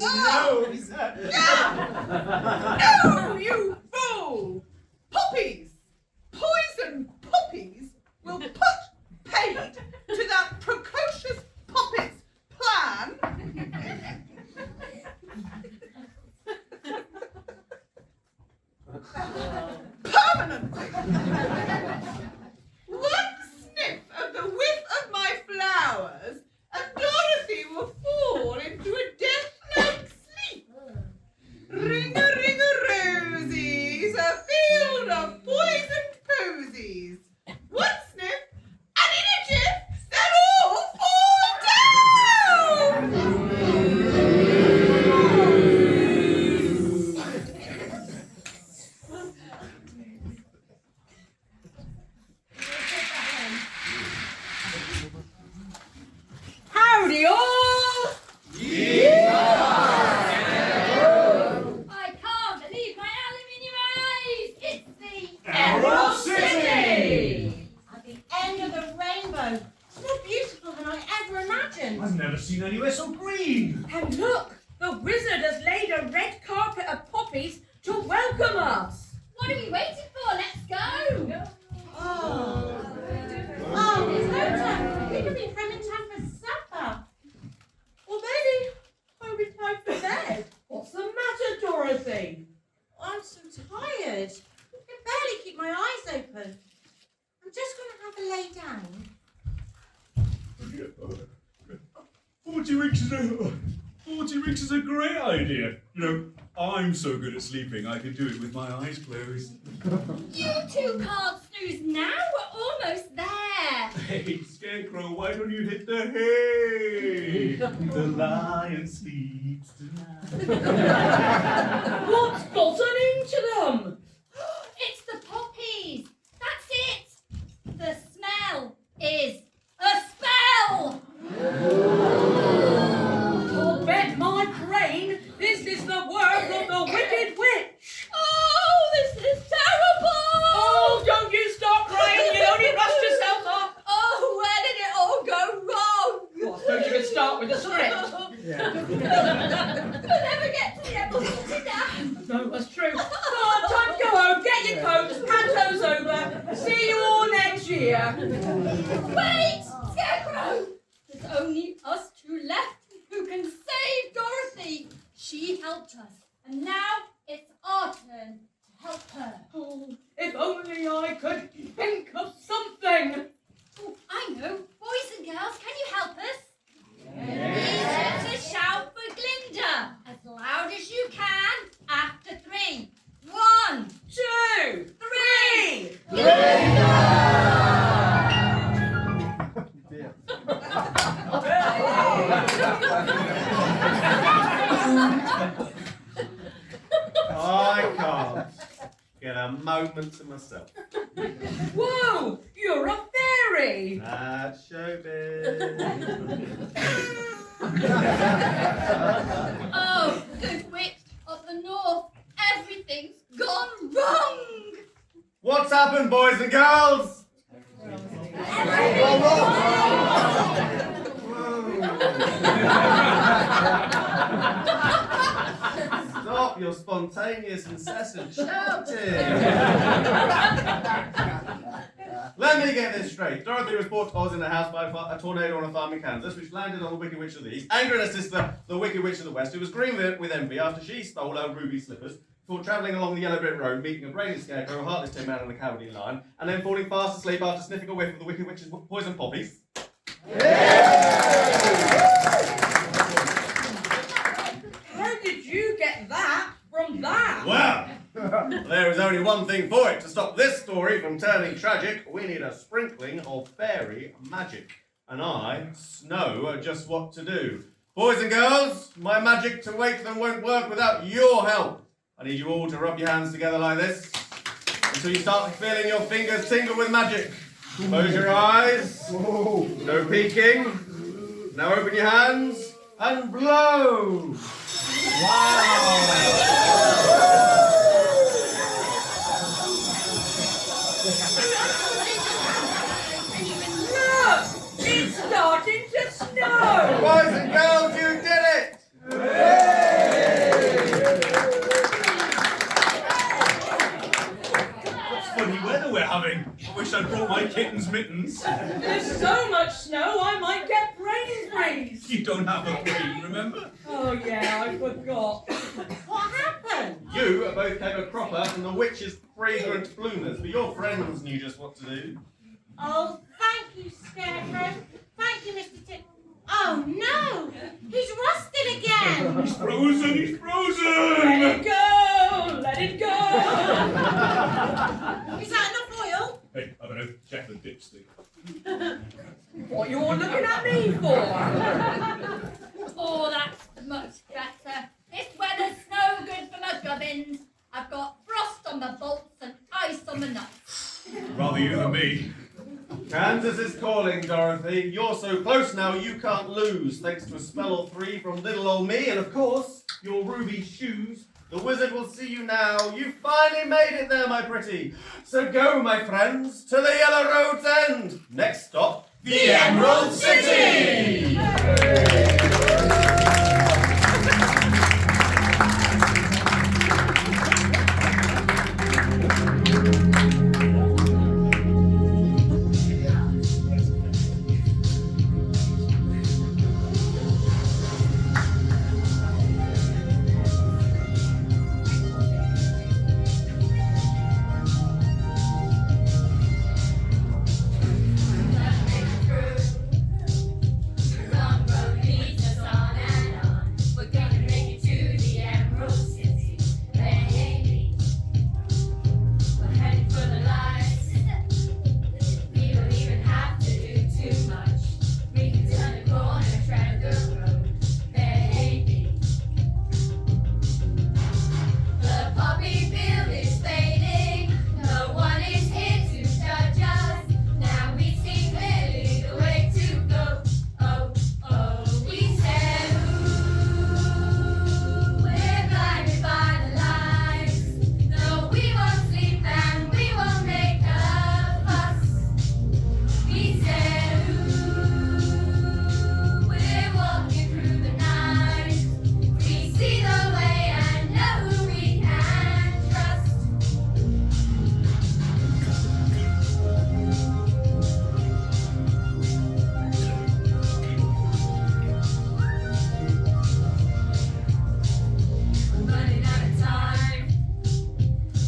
Oh! No, he said. No, you fool! Poppies! Poison poppies will put paid to that precocious poppet's plan. Permanently. One sniff of the whiff of my flowers, and Dorothy will fall into a death-like sleep. Ring-a-ring-a-rosies, a field of poisoned posies. One sniff, and in a jiff, they'll all fall Howdy all! I can't believe my aluminium eyes! It's the Emerald City! At the end of the rainbow. It's more beautiful than I ever imagined. I've never seen anywhere so green. And look, the wizard has laid a red carpet of poppies to welcome us. What are we waiting for? Let's go! Oh, it's no time. We could be home in time for supper. Or maybe I'll be time for bed. What's the matter, Dorothy? I'm so tired. I can barely keep my eyes open. I'm just going to have a lay down. 40 winks is a great idea. You know, I'm so good at sleeping, I can do it with my eyes closed. You two can't snooze now. We're almost there. Hey, Scarecrow, why don't you hit the hay? The lion sleeps tonight. What's gotten into them? It's the poppies. That's it. The smell is a spell. I'll bet my crane this is the work of the Wicked Witch. Oh, this is terrible. Oh, don't you stop crying. You only rushed yourself up. Oh, where did it all go wrong? Well, I suppose you could start with the script. We'll never get to the Emerald City now. No, that's true. Come on, time to go home. Get your coats, pantos over. See you all next year. Wait, Scarecrow. There's only us two left who can save Dorothy. She helped us, and now it's our turn to help her. Oh, if only I could think of something. Oh, I know. Boys and girls, can you help us? Yes. To shout for Glinda as loud as you can after 3. 1, 2, 3. I can't get a moment to myself. Whoa, you're a fairy. That's showbiz. Oh, good witch of the north. Everything's gone wrong. What's happened, boys and girls? Stop your spontaneous, incessant shouting. Let me get this straight. Dorothy was brought to Oz in a house by a tornado on a farm in Kansas, which landed on the Wicked Witch of the East, angering her sister, the Wicked Witch of the West, who was green with envy after she stole her ruby slippers before travelling along the yellow brick road, meeting a brainy scarecrow, a heartless tin man, and a cowardly lion, and then falling fast asleep after sniffing a whiff of the Wicked Witch's poison poppies. How did you get that from that? Well, there is only one thing for it. To stop this story from turning tragic, we need a sprinkling of fairy magic. And I know just what to do. Boys and girls, my magic to wake them won't work without your help. I need you all to rub your hands together like this until you start feeling your fingers tingle with magic. Close your eyes. No peeking. Now open your hands and blow. Look, it's starting to snow. Boys and girls, you did it! mittens. There's so much snow, I might get brain freeze. You don't have a brain, remember? Oh yeah, I forgot. What happened? You both came a cropper and the witch's fragrant bloomers, but your friends knew just what to do. Oh, thank you, Scarecrow. Thank you, Mr. Tip. Oh no! He's rusted again! He's frozen, he's frozen! Let it go! Let it go! Is that enough oil? Hey, I don't know, check the dipstick. What you all looking at me for? Oh, that's much better. This weather's no good for my gubbins. I've got frost on the bolts and ice on the nuts. Rather you than me. Kansas is calling, Dorothy. You're so close now you can't lose, thanks to a spell or three from little old me, and of course, your ruby shoes. The wizard will see you now. You finally made it there, my pretty. So go, my friends, to the Yellow Road's end. Next stop, the Emerald City! Long road leads us on and on. We're gonna make it to the Emerald City. Baby, we're heading for the lights. We don't even have to do too much. We can turn the corner, tread the road. Baby, the poppy field is fading. No one is here to judge us. Now we see clearly the way to go. Oh, oh, we said, ooh, we're blinded by the lights. No, we won't sleep and we won't make a fuss. We said, ooh, we're walking through the night. We see the way and know who we can trust. I'm running out of time,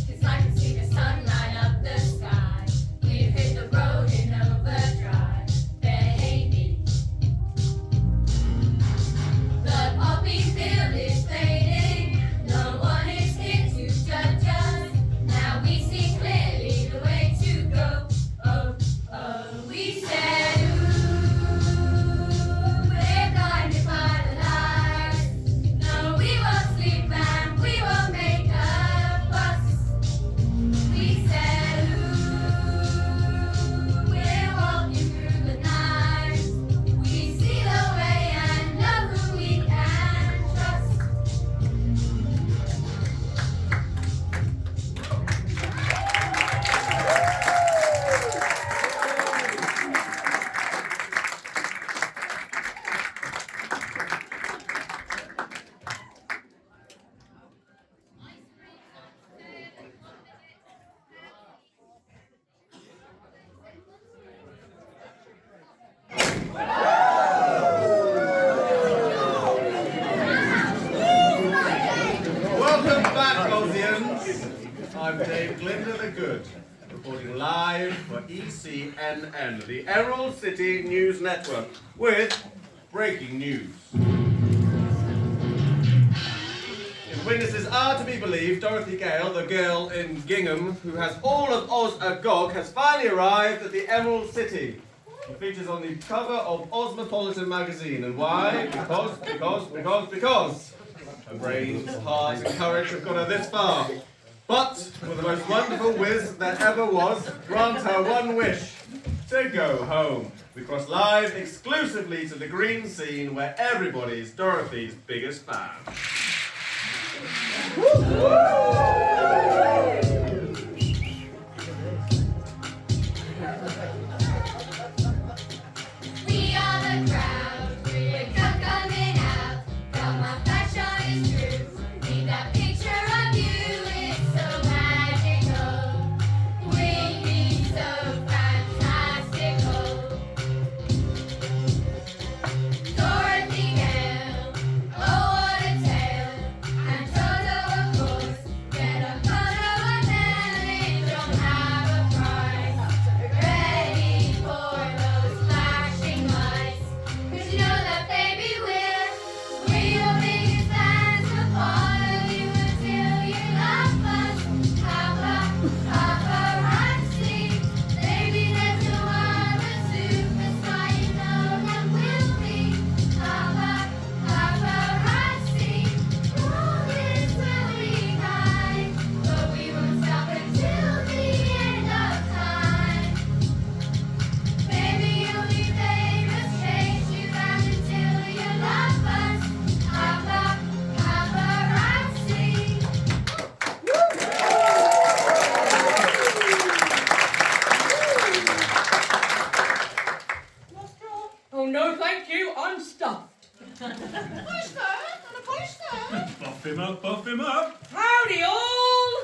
'cause I can see the sun light up the sky. We've hit the road in overdrive, baby. The poppy field is fading. No one is here to judge us. Now we see clearly the way to go. Oh, oh, we said, ooh, we're blinded by the lights. No, we won't sleep and we won't make a fuss. We said, ooh, we're walking through the night. We see the way and know who we can trust. Welcome back, Ozians. I'm Dave Glinda the Good, reporting live for ECNN, the Emerald City News Network, with breaking news. If witnesses are to be believed, Dorothy Gale, the girl in gingham who has all of Oz agog, has finally arrived at the Emerald City. She features on the cover of Osmopolitan magazine. And why? Because her brains, heart, and courage have got her this far. But, for the most wonderful whiz there ever was, grant her one wish, to go home. We cross live exclusively to the green scene where everybody's Dorothy's biggest fan. We are the crowd, we're coming out. Come on, fashion is true. Need that picture of you, it's so magical. We be so fantastic. Buff him up, buff him up. Howdy all!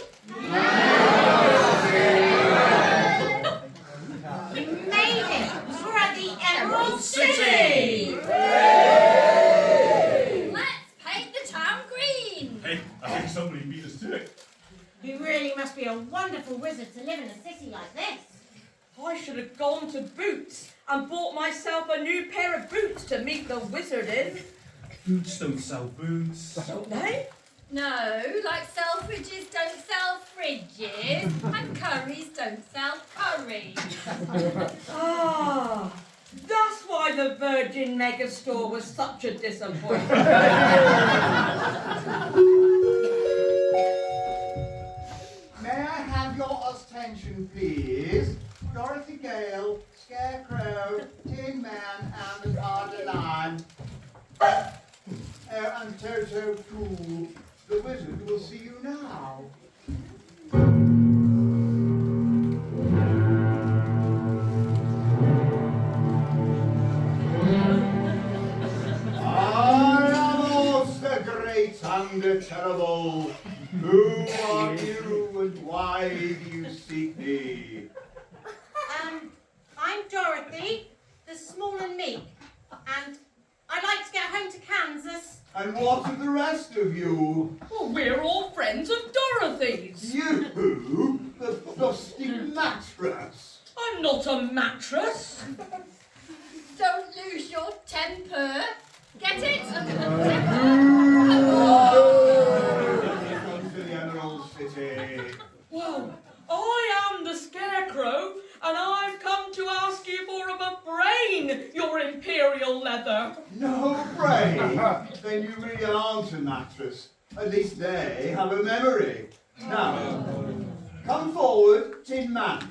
We made it! We're at the Emerald City! Let's paint the town green. Hey, I think somebody beat us to it. You really must be a wonderful wizard to live in a city like this. I should have gone to Boots and bought myself a new pair of boots to meet the wizard in. Boots don't sell boots. Don't they? No, like Selfridges don't sell fridges and curries don't sell curry. Ah, that's why the Virgin Megastore was such a disappointment. May I have your attention, please? Dorothy Gale, Scarecrow, Tin Man, and Ardeline. And Toto too. The wizard will see you now. I am also the great and the terrible. Who are you and why do you seek me? I'm Dorothy, the small and meek, and I'd like to get home to Kansas. And what of the rest of you? Well, we're all friends of Dorothy's. You, the busty mattress. I'm not a mattress. Don't lose your temper. Get it? Welcome to the Emerald City. Well, I am the Scarecrow, and I've come to ask you for a brain, your imperial leather. No brain? Then you really aren't a mattress. At least they have a memory. Now, come forward, Tin Man.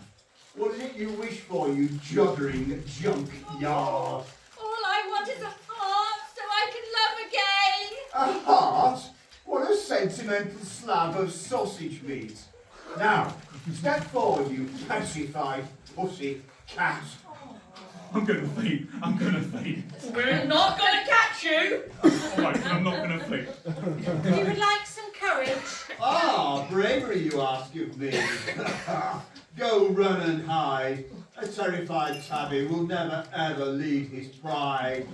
What is it you wish for, you juddering junkyard? All I want is a heart so I can love again. A heart? What a sentimental slab of sausage meat. Now, step forward, you pacified pussy cat. I'm gonna faint. I'm gonna faint. We're not going to catch you. Alright, I'm not gonna faint. You would like some courage? Ah, bravery you ask of me. Go run and hide. A terrified tabby will never ever lead his pride.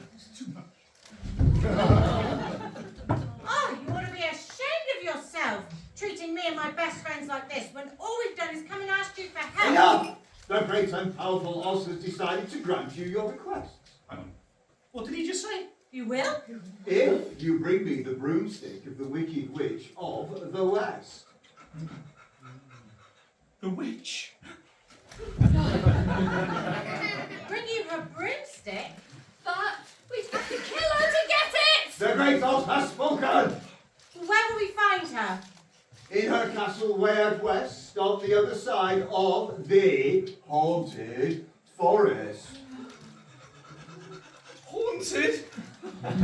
Oh, you ought to be ashamed of yourself, treating me and my best friends like this, when all we've done is come and ask you for help. Enough! The great and powerful Oz has decided to grant you your requests. Hang on. What did he just say? You will? If you bring me the broomstick of the Wicked Witch of the West. The witch. Bring you her broomstick? But we'd have to kill her to get it. The great Oz has spoken! Where will we find her? In her castle way out west, on the other side of the haunted forest. Haunted? There's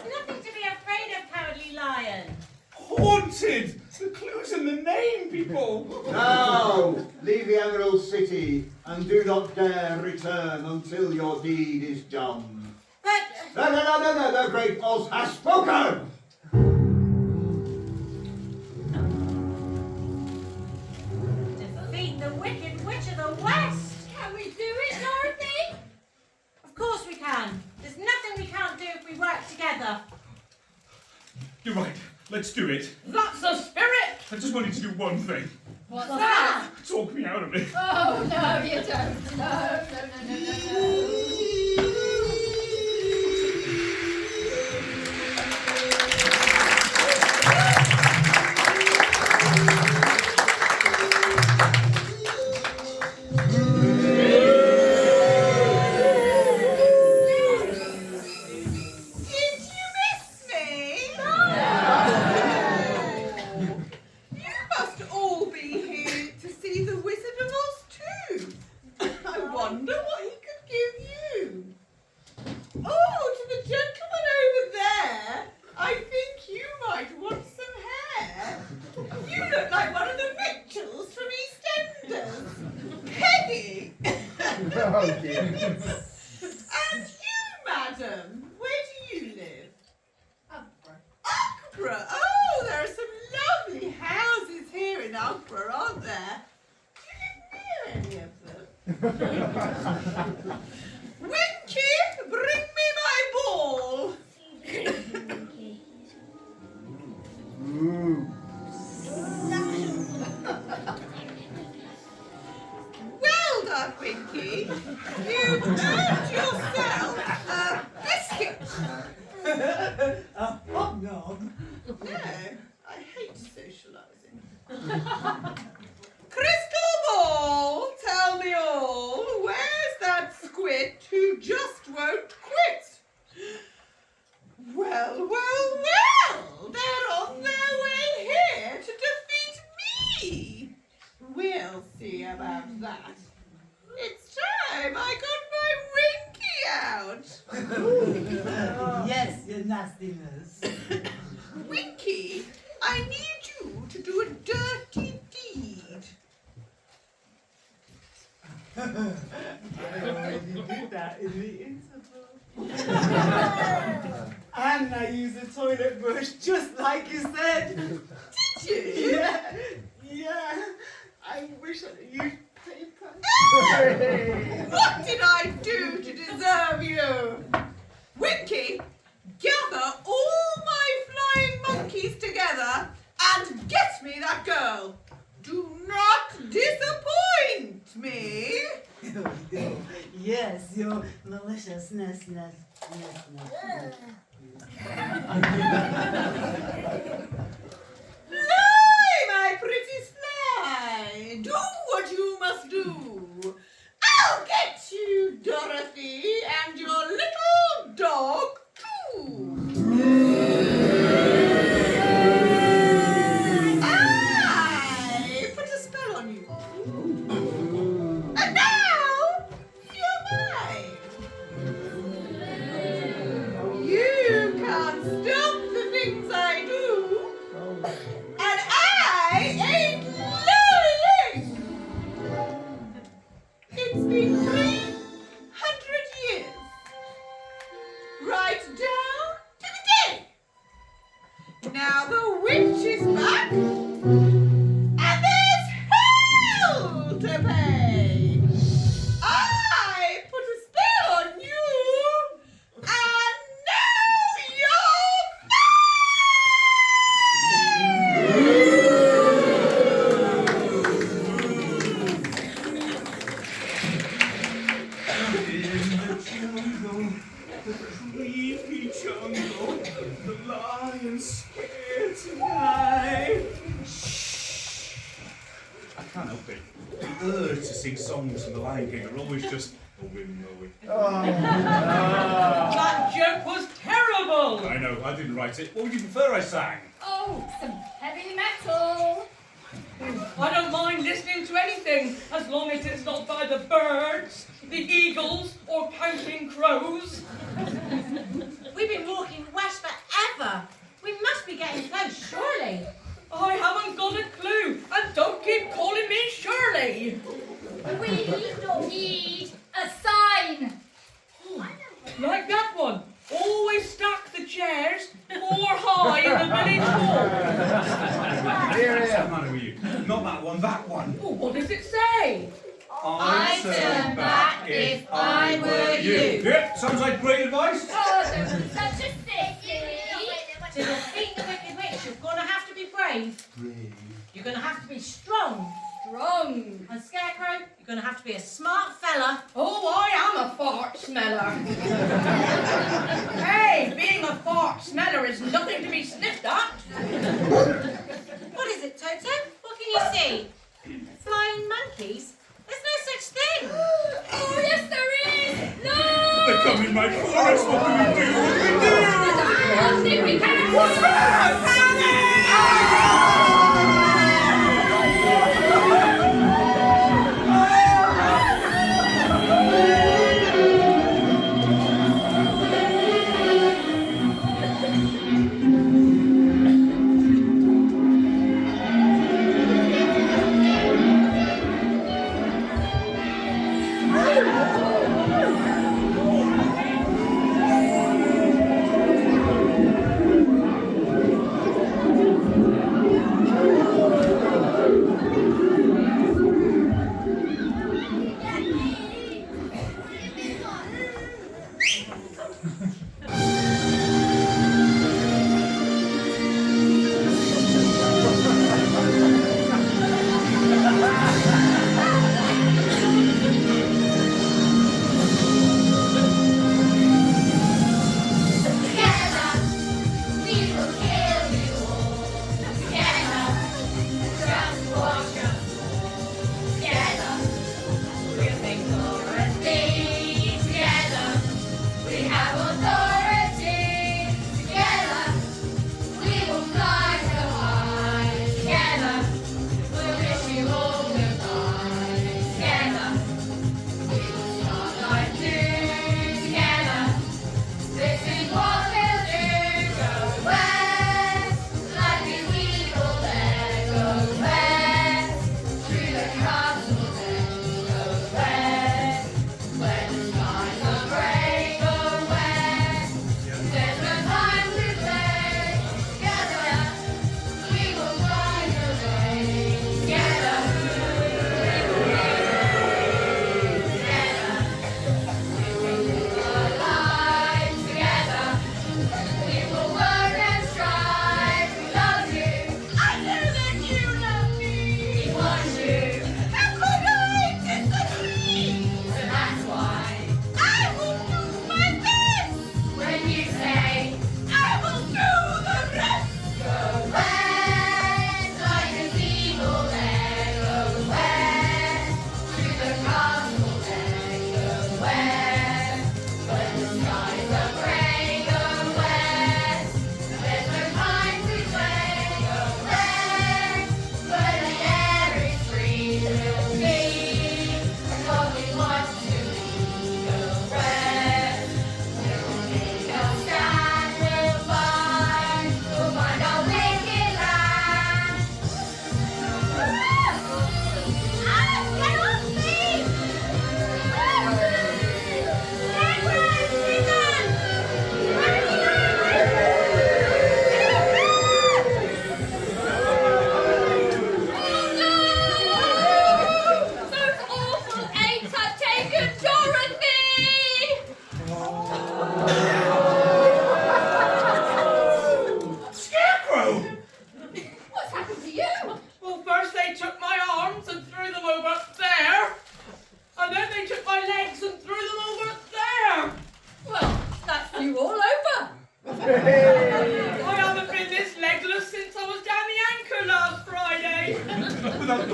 nothing to be afraid of, Cowardly Lion. Haunted! The clue's in the name, people! Now, leave the Emerald City and do not dare return until your deed is done. But No, the great Oz has spoken! defeat the Wicked Witch of the West. Can we do it, Dorothy? Of course we can. There's nothing we can't do if we work together. You're right. Let's do it. That's the spirit. I just wanted to do one thing. What's that? Talk me out of it. Oh, no, you don't. No. Did you miss me? You must all be here to see the Wizard of Oz too. I wonder what he could give you. Oh, to the gentleman over there, I think you might want some hair. You look like one of the Mitchells from EastEnders. Peggy! Oh dear. And you, madam, where do you live? Umbra. Oh, there are some lovely houses here in Umbra, aren't there? Do you live near any of them? Winky, bring me my ball. Well done, Winky. You've earned yourself a biscuit. A hobnob. No, I hate socialising. Crystal Ball, tell me all. Where's that squid who just won't quit? Well, well, well. They're on their way here to defeat me. We'll see about that. It's time I got my Winky out. Yes, your nastiness. Winky, I need you to do a dirty deed. I already did that in the interval. And I used a toilet brush just like you said. Did you? Yeah. I wish I'd used paper. What did I do to deserve you? Winky, gather all my flying monkeys together and get me that girl. Do not disappoint me. Yes, your maliciousness. Fly, my pretty fly. Do what you must do. I'll get you, Dorothy, and your little dog, too. I put a spell on you. And now, you're mine. You can't stop the things I do. And I ain't lying. It's been 300 years. Right down to the day. Now the witch is back. And there's hell to pay. I put a spell on you. And now you're In the jungle, the creepy jungle, the lion's scared tonight. I can't help it. The urge to sing songs from the Lion King are always just a whim, a whim. That joke was terrible! I know, I didn't write it. What would you prefer I sang? Oh, some heavy metal. I don't mind listening to anything, as long as it's not by the birds, the eagles, or counting crows. We've been walking west forever. We must be getting close, surely. I haven't got a clue, and don't keep calling me Shirley. We need a sign. Like that one. Always stack the chairs 4 high in the village hall. What's the matter with you? Not that one, that one. Oh, what does it say? I'd turn back if I were you. Yeah, sounds like great advice. Oh, there was such a thing. To defeat the Wicked Witch, you're going to have to be brave. You're going to have to be strong. Strong. And Scarecrow, you're going to have to be a smart fella. Oh, I am a fart smeller. Hey, being a fart smeller is nothing to be sniffed at. What is it, Toto? What can you see? Flying monkeys? There's no such thing. Oh, yes, there is. No. They come in my forest. What do we do? What do we do? I think we can.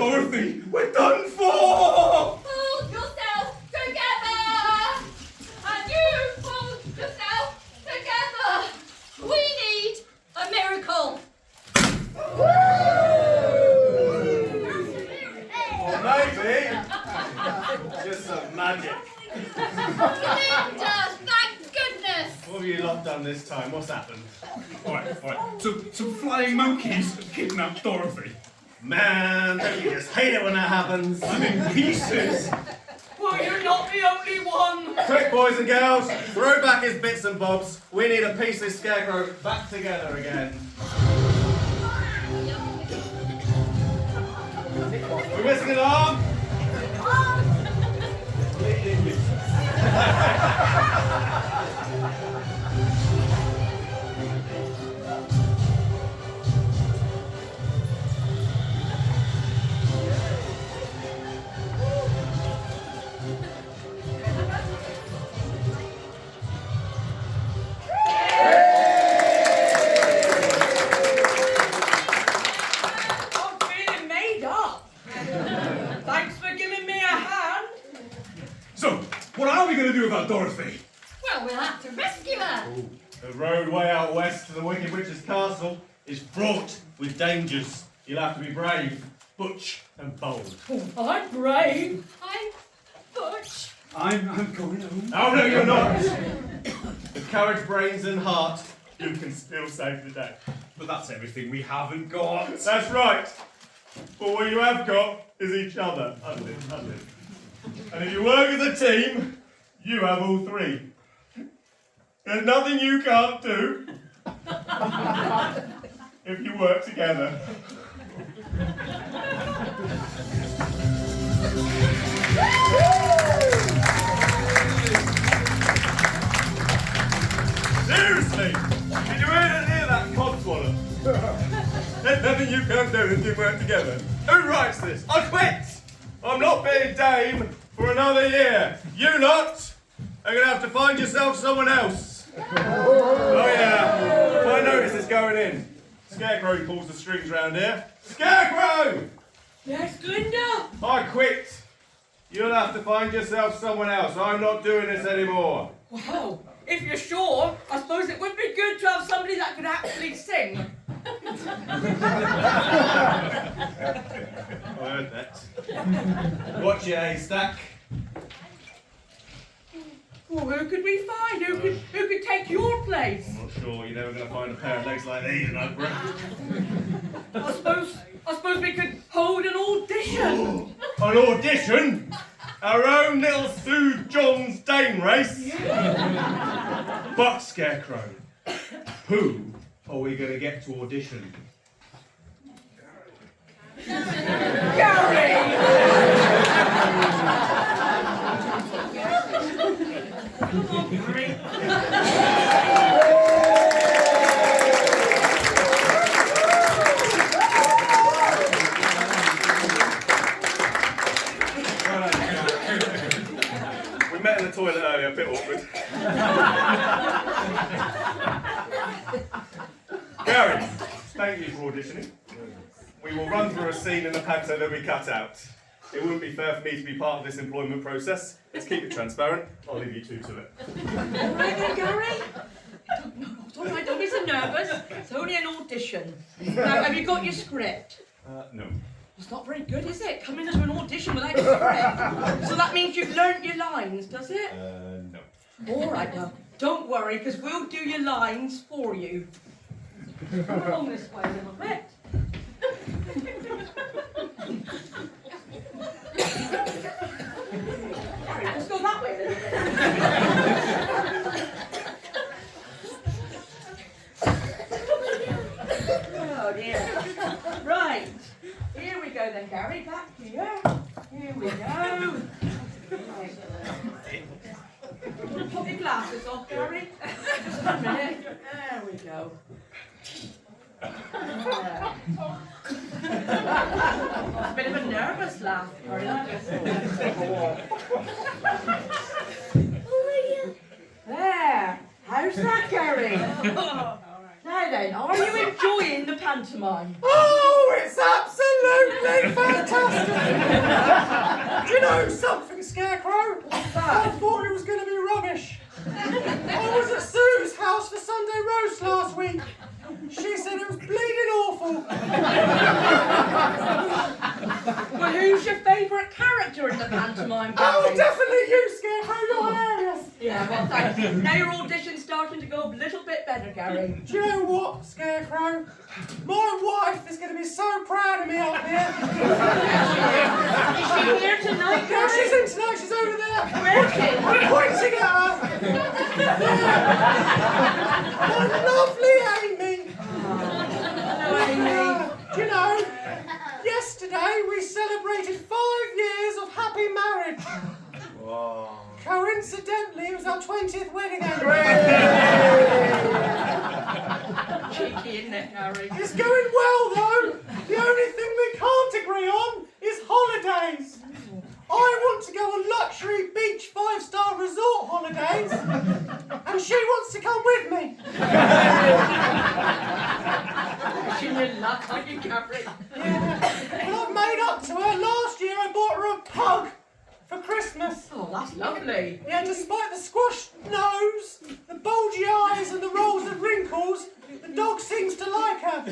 Dorothy, we're done for! Pull yourself together! And you pull yourself together! We need a miracle! Or maybe just some magic. Linda, thank goodness! What have you lot done this time? What's happened? Alright. Some flying monkeys have kidnapped Dorothy. Man, don't you just hate it when that happens? I'm in pieces. Well, you're not the only one. Quick, boys and girls, throw back his bits and bobs. We need to piece this scarecrow back together again. We're missing an arm. Completely useless. I'm feeling made up. Thanks for giving me a hand. So, what are we going to do about Dorothy? Well, we'll have to rescue her! The road way out west to the Wicked Witch's castle is fraught with dangers. You'll have to be brave, butch, and bold. I'm brave. I'm Butch. I'm going home. Oh no, you're not! With courage, brains, and heart, you can still save the day. But that's everything we haven't got. That's right. But what you have got is each other. And if you work as a team, you have all three. There's nothing you can't do if you work together. Seriously, did you hear that codswallow? There's nothing you can't do if you work together. Who writes this? I quit! I'm not being Dame for another year. You lot are going to have to find yourself someone else. Oh yeah, my notice is going in. Scarecrow pulls the strings round here. Scarecrow! Yes, Glinda. I quit. You'll have to find yourself someone else. I'm not doing this anymore. Wow. If you're sure, I suppose it would be good to have somebody that could actually sing. I heard that. Watch your haystack. Well, who could we find? Who could take your place? I'm not sure. You're never going to find a pair of legs like these in Oakbrook. I suppose we could hold an audition. An audition? Our own little Sue John's Dame race? But, Scarecrow, who are we going to get to audition? Gary! Come on, Gary. We met in the toilet earlier, a bit awkward. Gary, thank you for auditioning. We will run through a scene in the panto that we cut out. It wouldn't be fair for me to be part of this employment process. Let's keep it transparent. I'll leave you two to it. All right then, Gary. All right, don't be so nervous. It's only an audition. Now, have you got your script? No. It's not very good, is it? Coming to an audition without a script. So that means you've learnt your lines, does it? No. All right, now, don't worry, because we'll do your lines for you. Come along this way a little bit. Let's go that way a little bit. Oh dear. Right. Here we go then, Gary. Back here. Here we go. Right. Put your glasses off, Gary. Just a minute. There we go. There. A bit of a nervous laugh, Gary. There. How's that, Gary? Now then, are you enjoying the pantomime? Oh, it's absolutely Absolutely fantastic! Do you know something, Scarecrow? I thought it was going to be rubbish. I was at Sue's house for Sunday roast last week. She said it was bleeding awful. Well, who's your favourite character in the pantomime, Gary? Oh, definitely you, Scarecrow. You're hilarious. Yeah, well, thank you. Now your audition's starting to go a little bit better, Gary. Do you know what, Scarecrow? My wife is going to be so proud of me up here. Is she here tonight, Yeah, Gary? she's in tonight. She's over there. Where is she? I'm pointing at her. My lovely Amy. Hello, Amy. Do you know, yesterday we celebrated 5 years of happy marriage. Wow. Coincidentally, it was our 20th wedding anniversary. Cheeky, isn't it, Gary? It's going well, though. The only thing we can't agree on is holidays. I want to go on luxury beach 5-star resort holidays, and she wants to come with me. Wishing you luck, aren't you, Gary? Yeah. Well, I've made up to her. Last year I bought her a pug for Christmas. Oh, that's lovely. Yeah, despite the squashed nose, the bulgy eyes and the rolls of wrinkles, the dog seems to like her.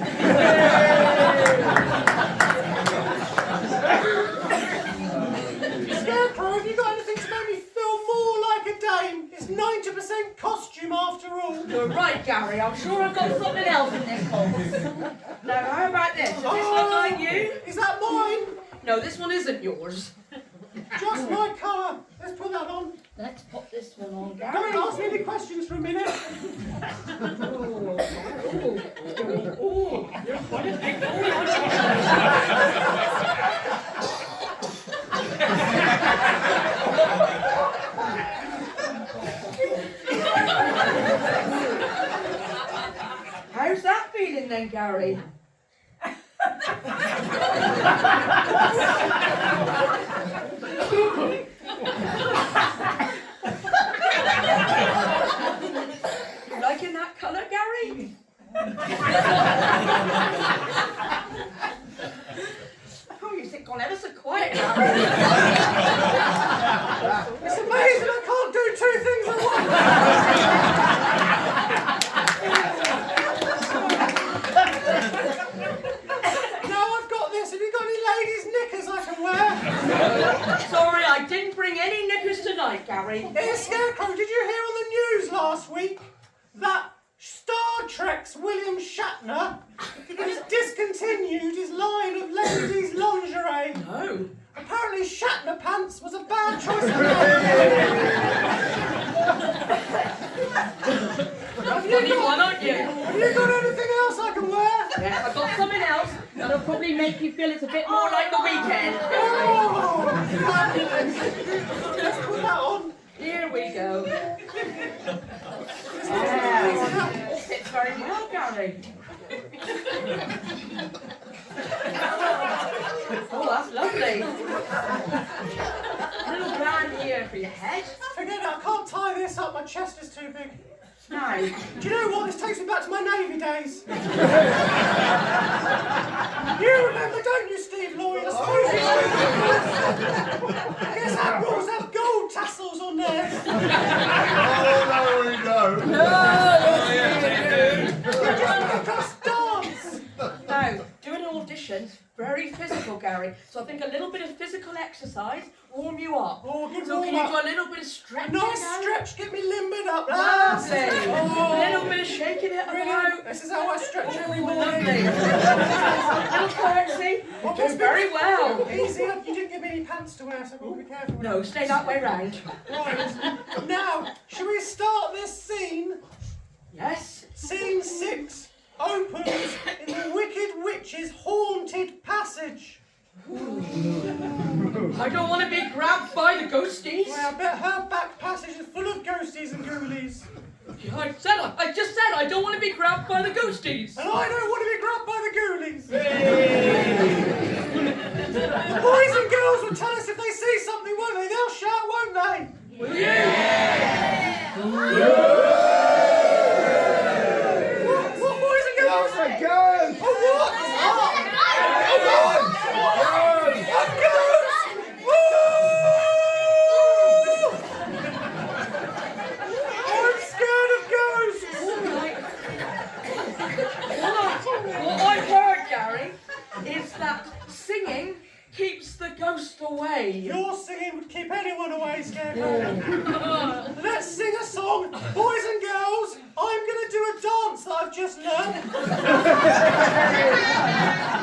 Scarecrow, have you got anything to make me feel more like a dame? It's 90% costume after all. You're right, Gary. I'm sure I've got something else in this box. Now, how about this? Does this look like you? Is that mine? No, this one isn't yours. Just my colour. Let's put that on. Let's put this one on, Gary. Don't ask me any questions for a minute. Oh, you're quite a big boy, aren't How's that feeling then, Gary? You liking that colour, Gary? Oh, you think gone ever so quiet, Gary? It's amazing I can't do two things at once. Now I've got this. Have you got any ladies' knickers I can wear? Sorry, I didn't bring any knickers tonight, Gary. Hey, Scarecrow, did you hear on the news last week that Star Trek's William Shatner has discontinued his line of ladies' lingerie? No. Apparently Shatner pants was a bad choice of Funny one, aren't you? Have you got anything else I can wear? Yeah, I've got something else that'll probably make you feel it's a bit more like the weekend. Oh, fabulous. Let's put that on. Here we go. Yeah. Fits very well, Gary. Oh, that's lovely. A little band here for your head. Forget it, I can't tie this up, my chest is too big. No. Do you know what? This takes me back to my Navy days. You remember, don't you, Steve Lloyd? I suppose you do. Guess admirals have gold tassels on there. Oh, there we go. Just dance. Now, doing an audition's very physical, Gary. So I think a little bit of physical exercise warm you up. Oh, good So can warm you up. do a little bit of A stretching? nice Gary? stretch, get me limbered up. Lovely. Oh. A little bit of shaking it Really? about. This is how I stretch every morning. Lovely. A little curtsy. You're doing very well. Easy, you didn't give me any pants to wear, so we'll be careful. No, stay that way round. Right. Now, shall we start this scene? Yes. Scene 6 opens in the Wicked Witch's haunted passage. I don't want to be grabbed by the ghosties. Well, I bet her back passage is full of ghosties and ghoulies. I just said I don't want to be grabbed by the ghosties. And I don't want to be grabbed by the ghoulies. The boys and girls will tell us if they see something, won't they? They'll shout, won't they? Will you? What boys and girls? Again! Oh, what? Oh, what? away. Your singing would keep anyone away, Scarecrow. Let's sing a song. Boys and girls, I'm going to do a dance that I've just learned.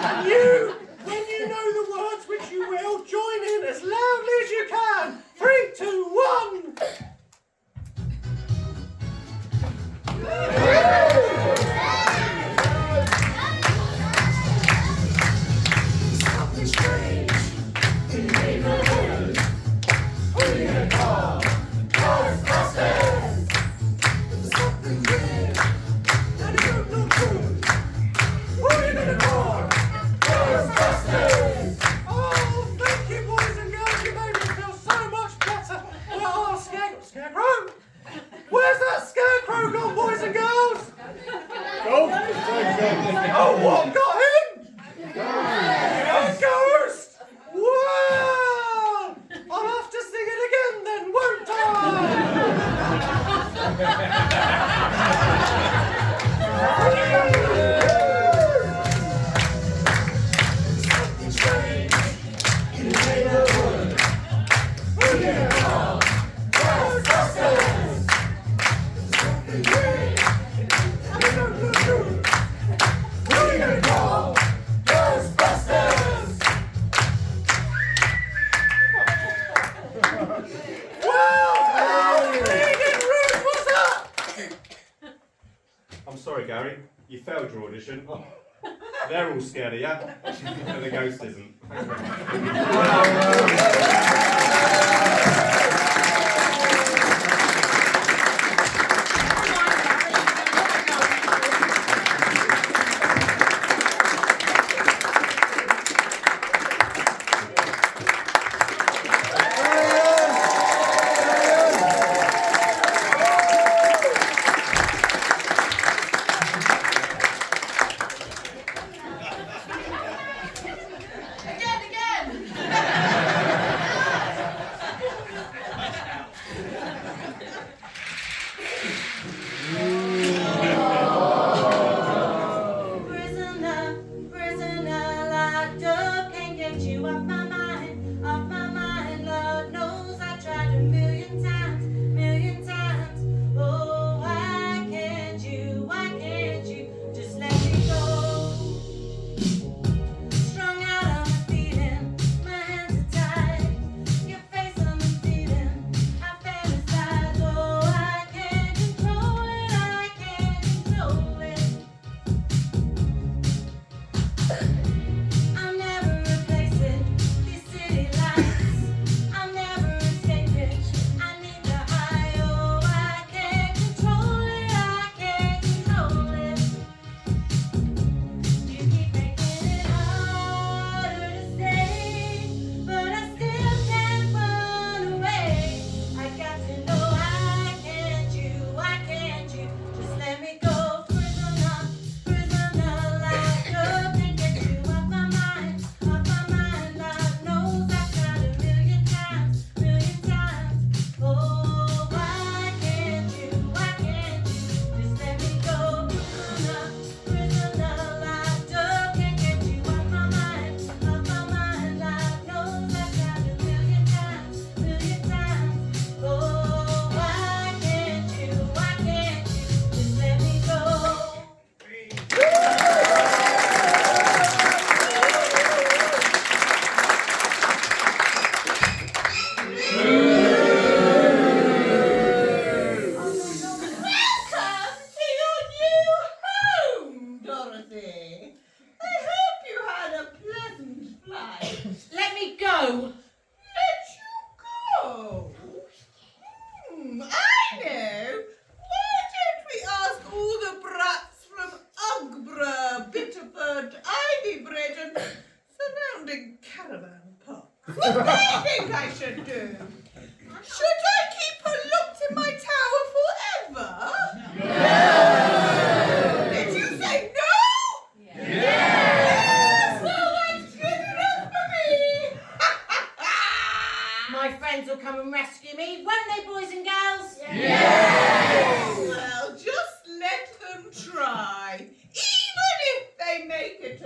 And you, when you know the words, which you will, join in as loudly as you can. 3, 2, 1. Something strange in the neighborhood. Who do you call? Ghostbusters! Something weird and it don't look good. Who are you gonna call? Ghostbusters! Oh, thank you, boys and girls. You made me feel so much better. Well, Scarecrow? Where's that Scarecrow gone, boys and girls? Oh, what? Got him? A ghost? Wow! I'll have to sing it again then, won't I? Something strange in the neighborhood. Who do you call? Ghostbusters! Something weird and it don't look good. Who do you call? Ghostbusters! I'm sorry, Gary. You failed your audition. They're all scared of you, but the ghost isn't.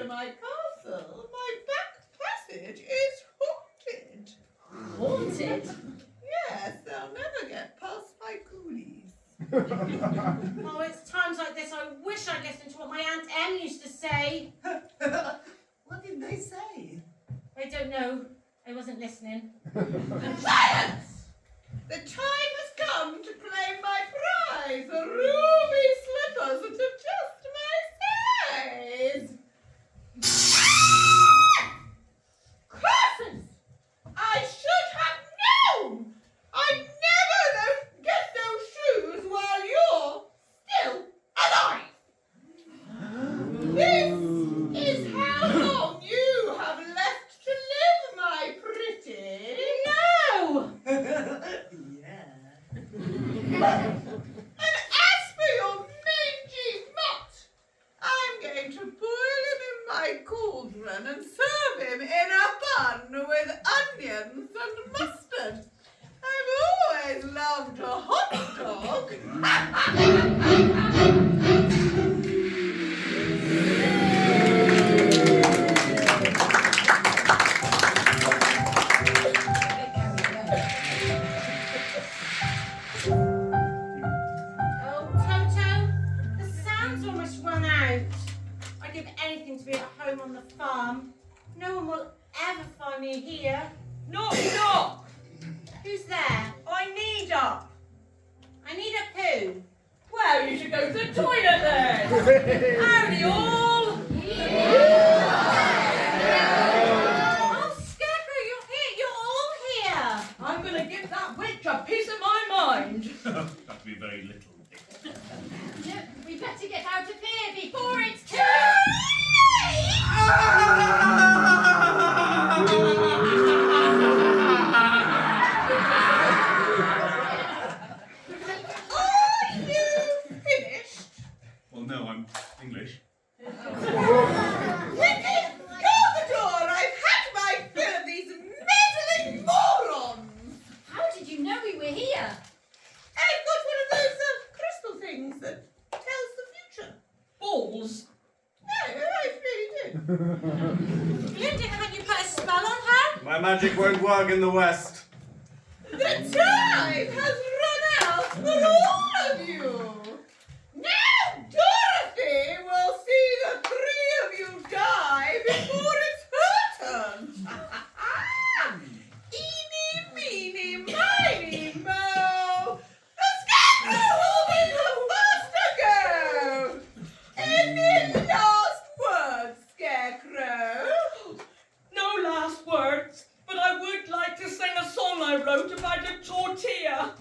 to my castle, my back passage is haunted. Aunt Em used to say. What did they say? I don't know. I wasn't listening. Silence! The time has come to claim my prize, the ruby slippers that are just my size. Curses! I should have known! I never get those shoes while you're still alive! This is how long you have left to live, my pretty. No! And as for your mangy mutt, I'm going to boil him in my cauldron and serve him in a bun with onions and mustard. I've always loved a hot dog. Oh, Toto, the sand's almost run out. I'd give anything to be at home on the farm. No one will ever find me here. Knock, knock! Who's there? I need up. I need up who? Well, you should go to the toilet then! Howdy all! Oh, Scarecrow, you're here. You're all here. I'm gonna give that witch a piece of my mind! That'd be very little. Look, we better get out of here before it's too Are you finished? Well, no, I'm English. Quickly, guard the door! I've had my fill of these meddling morons! How did you know we were here? I've got one of those crystal things that tells the future. Balls? No, I really did. Glinda, haven't you put a spell on her? My magic won't work in the West. The time has run out for all of you. Now Dorothy will see the three of you die before it's her turn. Eeny, meeny, miny, mo. The Scarecrow will be the first to go. Any last words, Scarecrow? No last words, but I would like to sing a song I wrote about a tortilla.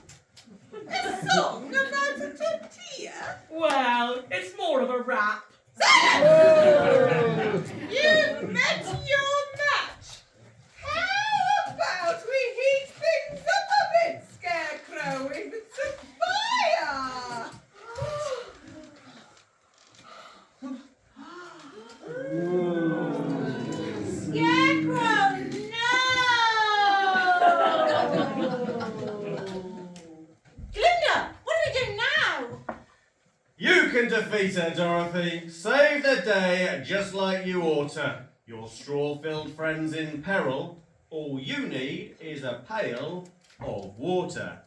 A song about a tortilla? Well, it's more of a rap. You've met your match. How about we heat things up a bit, Scarecrow, with some fire? Scarecrow, no! Glinda, what do we do now? You can defeat her, Dorothy. Save the day just like you ought to. Your straw-filled friend's in peril. All you need is a pail of water.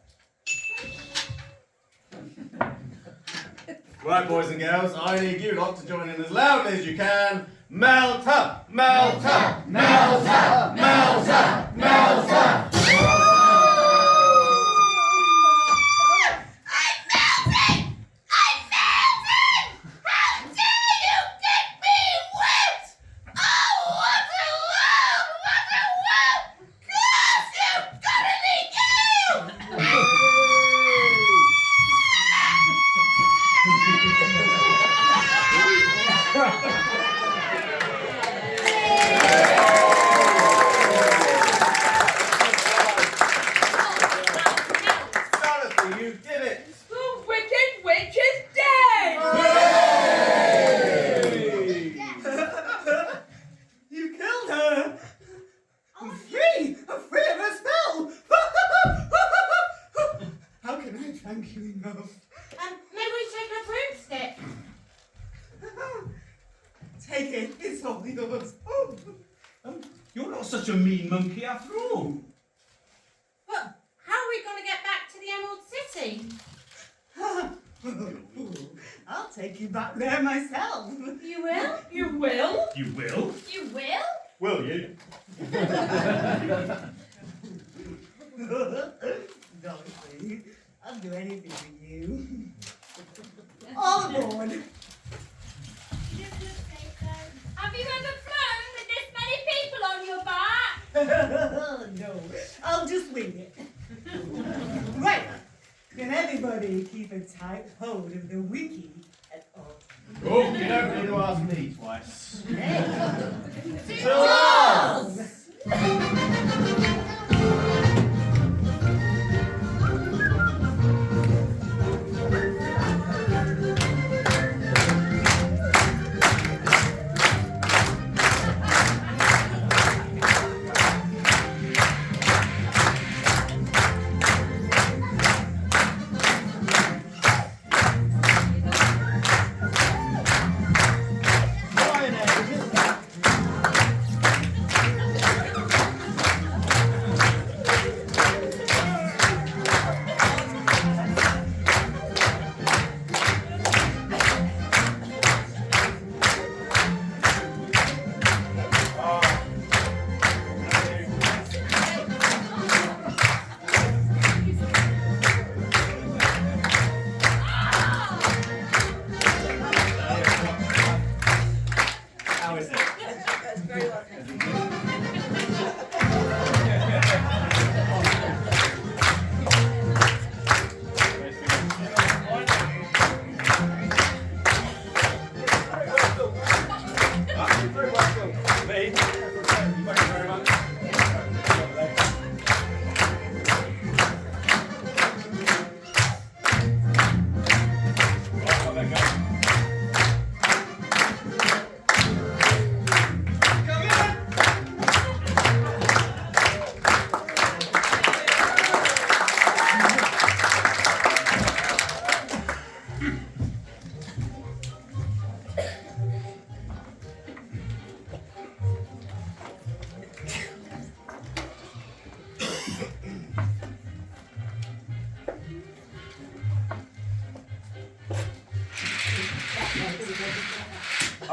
Right, boys and girls, I need you lot to join in as loudly as you can. Melt up, melt up, melt up, melt up, melt up. Dorothy, you did it! The wicked witch is dead! You killed her! I'm free! I'm free of her spell! How can I thank you enough? Maybe we take her broomstick. Take it, it's all yours. You're not such a mean monkey after all. But how are we going to get back to the Emerald City? I'll take you back there myself. You will? You will? You will? You will? Will you? Dorothy, I'll do anything for you. All aboard. Have you ever flown with this many people on your back? No, I'll just wing it. Right. Can everybody keep a tight hold of the wiki at all times? Oh, you don't need to ask me twice. Charles! How is it? That's very well.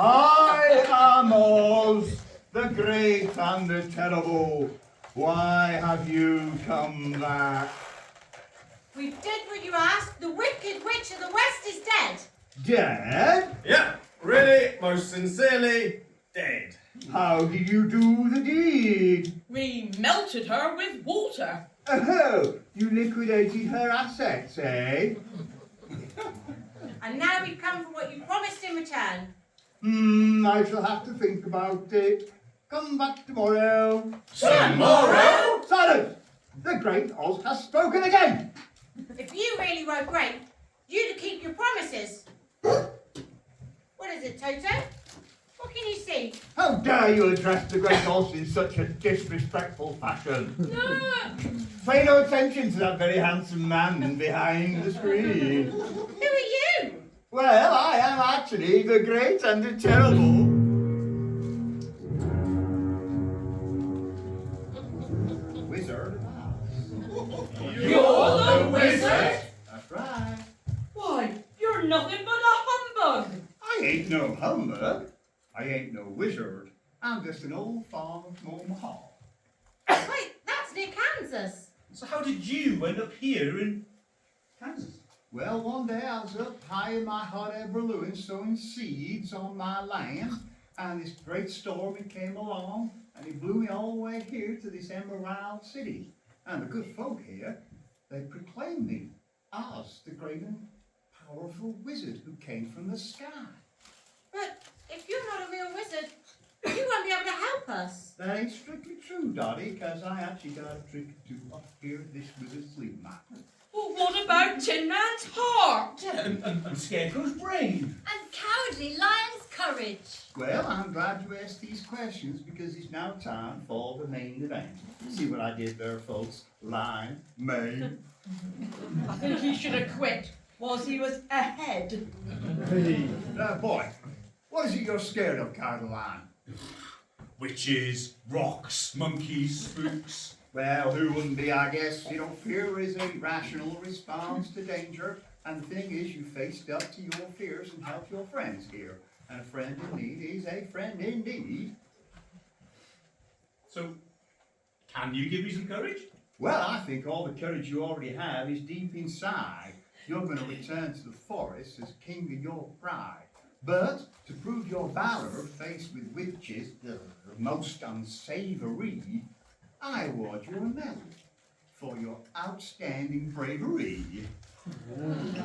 I am Oz, the great and the terrible. Why have you come back? We did what you asked. The Wicked Witch of the West is dead. Dead? Yeah, really, most sincerely, dead. How did you do the deed? We melted her with water. Oh, you liquidated her assets, eh? And now we come for what you promised in return. I shall have to think about it. Come back tomorrow. Tomorrow? Silence! The great Oz has spoken again! If you really were great, you'd keep your promises. What is it, Toto? What can you see? How dare you address the great Oz in such a disrespectful fashion? Pay no attention to that very handsome man behind the screen. Who are you? Well, I am actually the great and the terrible. Wizard of Oz. You're the wizard? That's right. Why, you're nothing but a humbug. I ain't no humbug. I ain't no wizard. I'm just an old farmer from Omaha. Wait, that's near Kansas. So how did you end up here in Kansas? Well, one day I was up high in my hot air balloon sowing seeds on my land, and this great storm it came along, and it blew me all the way here to this Emerald City. And the good folk here, they proclaimed me as the great and powerful wizard who came from the sky. But if you're not a real wizard, you won't be able to help us. That ain't strictly true, Dottie, because I actually got a trick or two up here at this wizard's sleep map. Well, what about Tin Man's heart? Yeah, and Scarecrow's brain. And cowardly lion's courage. Well, I'm glad you asked these questions because it's now time for the main event. See what I did there, folks? Line, main. I think he should have quit whilst he was ahead. Boy, what is it you're scared of, Caroline? Witches, rocks, monkeys, spooks. Well, who wouldn't be, I guess? You know, fear is a rational response to danger. And the thing is, you faced up to your fears and helped your friends here. And a friend in need is a friend indeed. So, can you give me some courage? Well, I think all the courage you already have is deep inside. You're going to return to the forest as king of your pride. But to prove your valor faced with witches, the most unsavory, I award you a medal for your outstanding bravery. Well, you're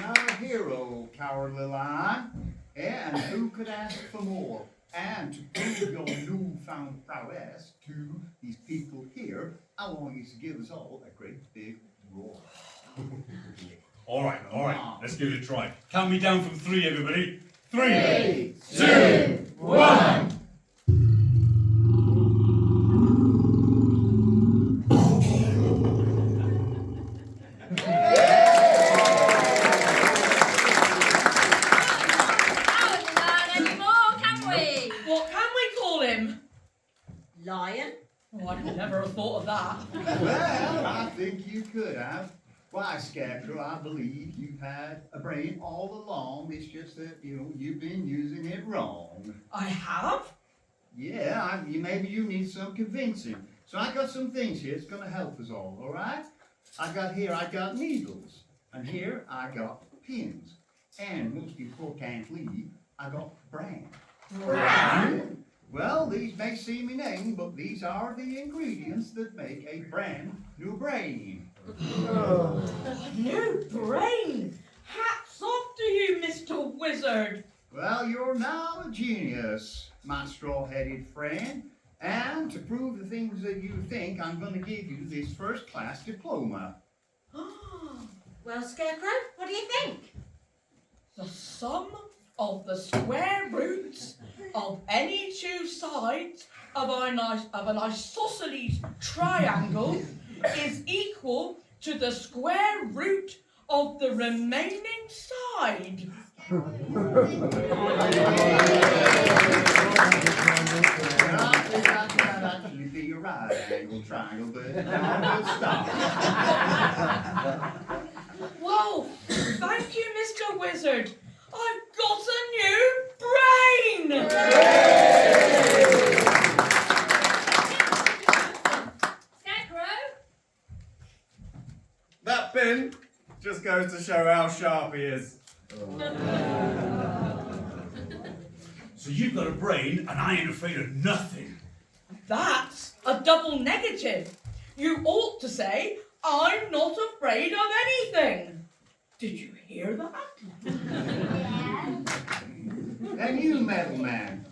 now a hero, Cowardly Lion. And who could ask for more? And to prove your newfound prowess to these people here, I want you to give us all a great big roar. All right, let's give it a try. Count me down from 3, everybody. 3, 2, 1. What can we call him? Lion? Oh, I'd never have thought of that. Well, I think you could have. Why, Scarecrow, I believe you've had a brain all along. It's just that, you've been using it wrong. I have? Yeah, maybe you need some convincing. So I got some things here that's going to help us all right? I got needles. And here I got pins. And most importantly, I got bran. Bran? Well, these may seem inane, but these are the ingredients that make a brand new brain. New brain! Hats off to you, Mr. Wizard! Well, you're now a genius, my straw-headed friend. And to prove the things that you think, I'm going to give you this first-class diploma. Well, Scarecrow, what do you think? The sum of the square roots of any two sides of an isosceles triangle is equal to the square root of the remaining side. I think that might actually be a right angle triangle, but no, stop. Whoa! Thank you, Mr. Wizard. I've got a new brain! Scarecrow? That pin just goes to show how sharp he is. So you've got a brain and I ain't afraid of nothing. That's a double negative. You ought to say, I'm not afraid of anything. Did you hear that? And you, Metal Man,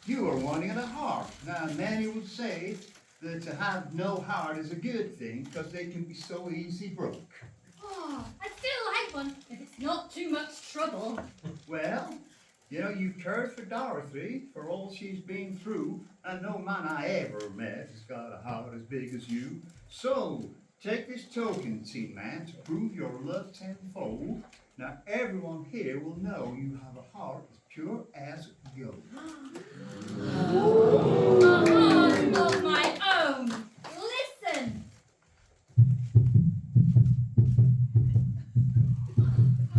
you are wanting a heart. Now, many would say that to have no heart is a good thing because they can be so easy broke. Oh, I'd still like one if it's not too much trouble. Well, you've cared for Dorothy for all she's been through, and no man I ever met has got a heart as big as you. So, take this token, Tin Man, to prove your love tenfold. Now, everyone here will know you have a heart as pure as gold. A heart of my own. Listen. I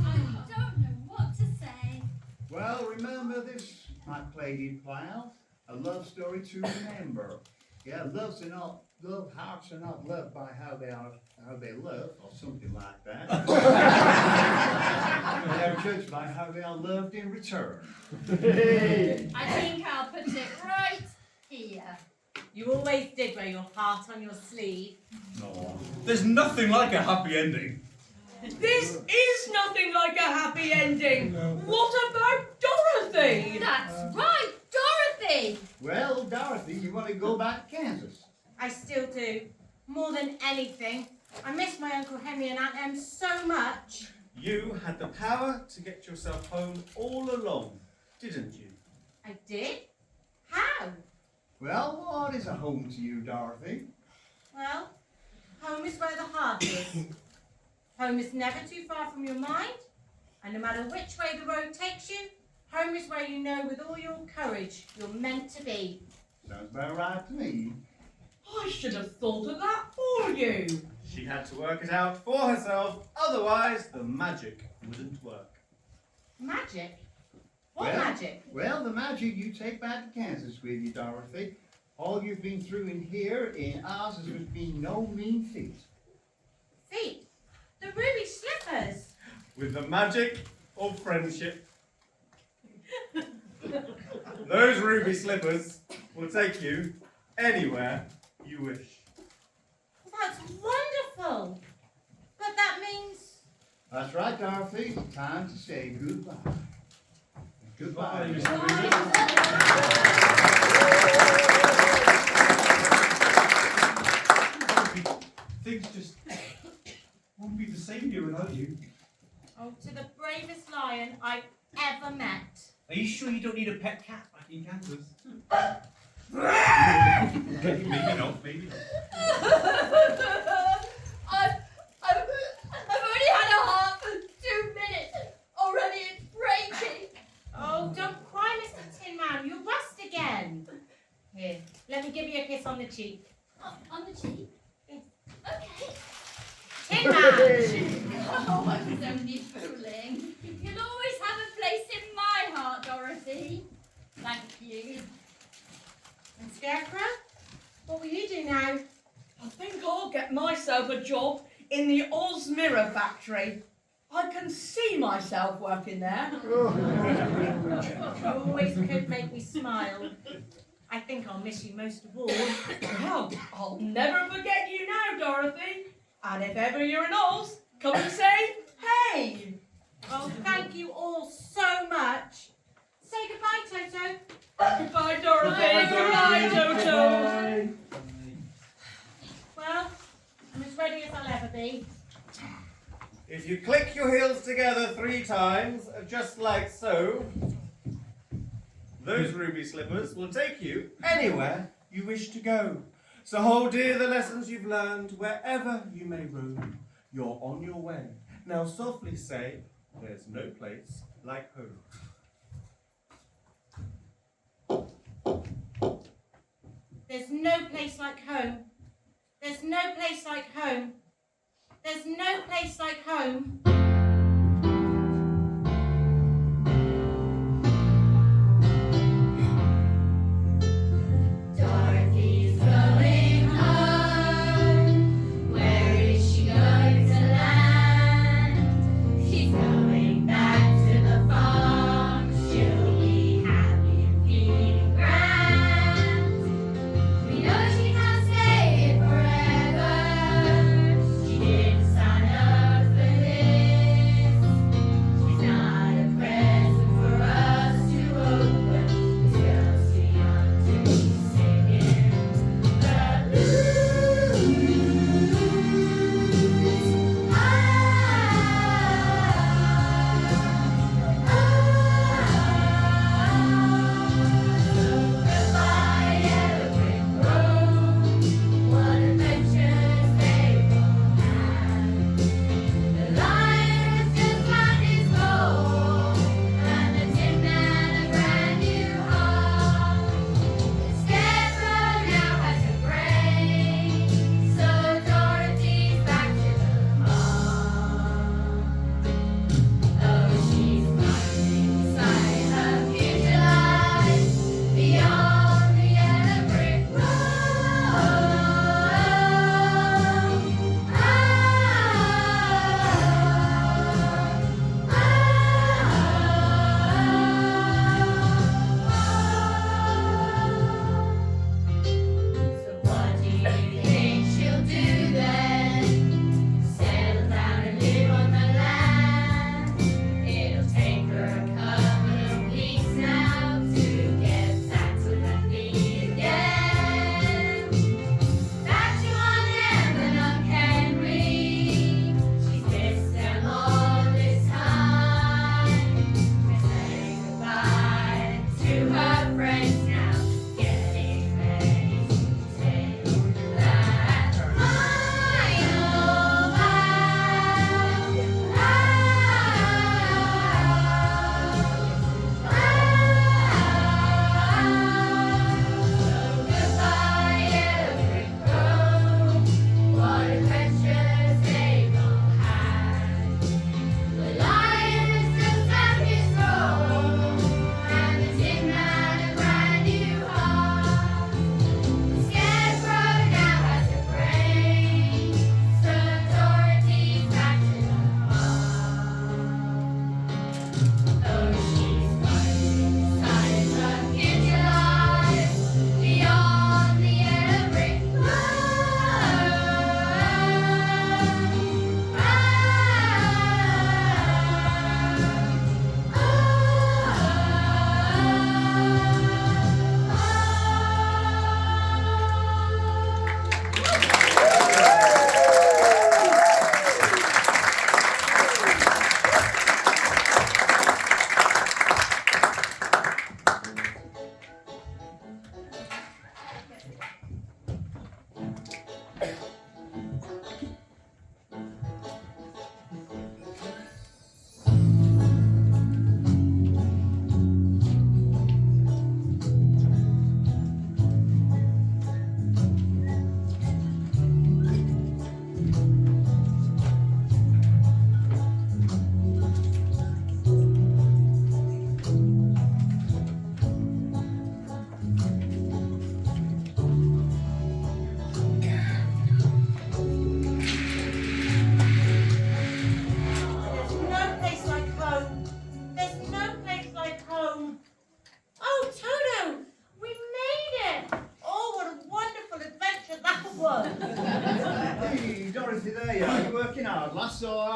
don't know what to say. Well, remember this, my plated plow, a love story to remember. Yeah, hearts are not loved by how they love, or something like that. They're judged by how they are loved in return. I think I'll put it right here. You always did wear your heart on your sleeve. No, there's nothing like a happy ending. This is nothing like a happy ending. What about Dorothy? That's right, Dorothy. Well, Dorothy, you want to go back to Kansas? I still do. More than anything. I miss my Uncle Henry and Aunt Em so much. You had the power to get yourself home all along, didn't you? I did? How? Well, what is a home to you, Dorothy? Well, home is where the heart is. Home is never too far from your mind, and no matter which way the road takes you, home is where you know with all your courage you're meant to be. Sounds about right to me. I should have thought of that for you. She had to work it out for herself, otherwise the magic wouldn't work. Magic? What Well- magic? Well, the magic you take back to Kansas with you, Dorothy. All you've been through in here, in ours, has been no mean feat. Feet? The ruby slippers? With the magic of friendship. Those ruby slippers will take you anywhere you wish. That's wonderful. But that means... That's right, Dorothy. Time to say goodbye. Goodbye. Mr. Things just won't be the same here without you. Oh, to the bravest lion I've ever met. Are you sure you don't need a pet cat back in Kansas? Maybe not, maybe not. I've only had a heart for 2 minutes. Already it's breaking. Oh, don't cry, Mr. Tin Man. You'll rust again. Here, let me give you a kiss on the cheek. On the cheek? Yes. Okay. Tin Man! Oh, I was only fooling. You'll always have a place in my heart, Dorothy. Thank you. And Scarecrow? What will you do now? I think I'll get myself a job in the Oz Mirror Factory. I can see myself working there. You always could make me smile. I think I'll miss you most of all. Well, I'll never forget you now, Dorothy. And if ever you're in Oz, come and say hey. Oh, thank you all so much. Say goodbye, Toto. Goodbye, Dorothy. Bye, Goodbye, Toto. Well, I'm as ready as I'll ever be. If you click your heels together 3 times, just like so, those ruby slippers will take you anywhere you wish to go. So hold dear the lessons you've learned, wherever you may roam. You're on your way. Now softly say, there's no place like home. There's no place like home. There's no place like home. There's no place like home. Dorothy's going home. Where is she going to land? She's going back to the farm. She'll be happy and feeling grand. We know she can't stay forever. She didn't sign up for this.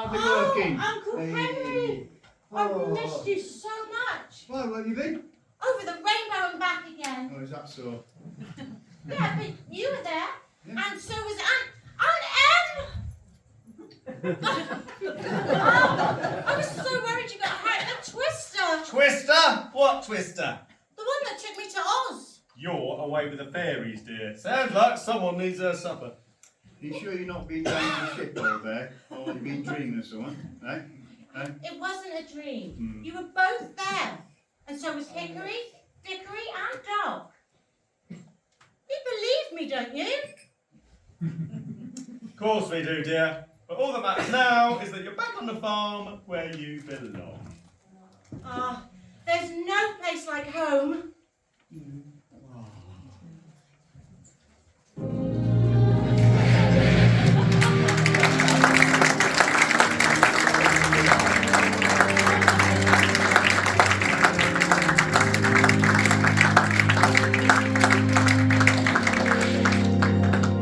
How's it working? Uncle Hey. Henry, I've Oh. missed you so much. Why, where have you been? Over the rainbow and back again. Oh, is that so? Yeah, but you were there, Yeah. and so was Aunt Em. I was so worried you got hurt in a twister. Twister? What twister? The one that took me to Oz. You're away with the fairies, dear. Sounds like someone needs her supper. Are you sure you're not being down in the ship all day? Or you've been dreaming of someone? Eh? Eh? It wasn't a dream. Hmm. You were both there. And so was Hickory, Dickory, and Doc. You believe me, don't you? Of course we do, dear. But all that matters now is that you're back on the farm where you belong. Ah, there's no place like home.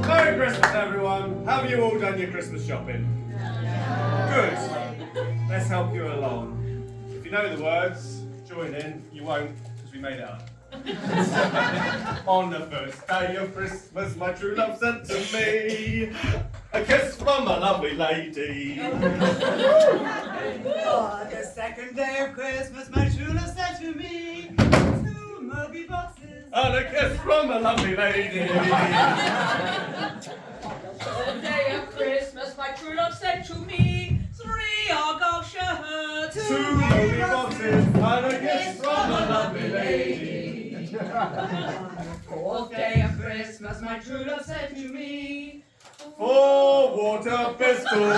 Merry Christmas, everyone. Have you all done your Christmas shopping? Good. Let's help you along. If you know the words, join in. You won't, because we made it up. On the first day of Christmas, my true love sent to me a kiss from a lovely lady. On the second day of Christmas, my true love said to me, 2 Moby boxes. And a kiss from a lovely lady. The day of Christmas, my true love said to me, 3 Argyle shirts. 2 Moby boxes and a kiss from a lovely lady. 4th day of Christmas, my true love said to me, 4 water pistols.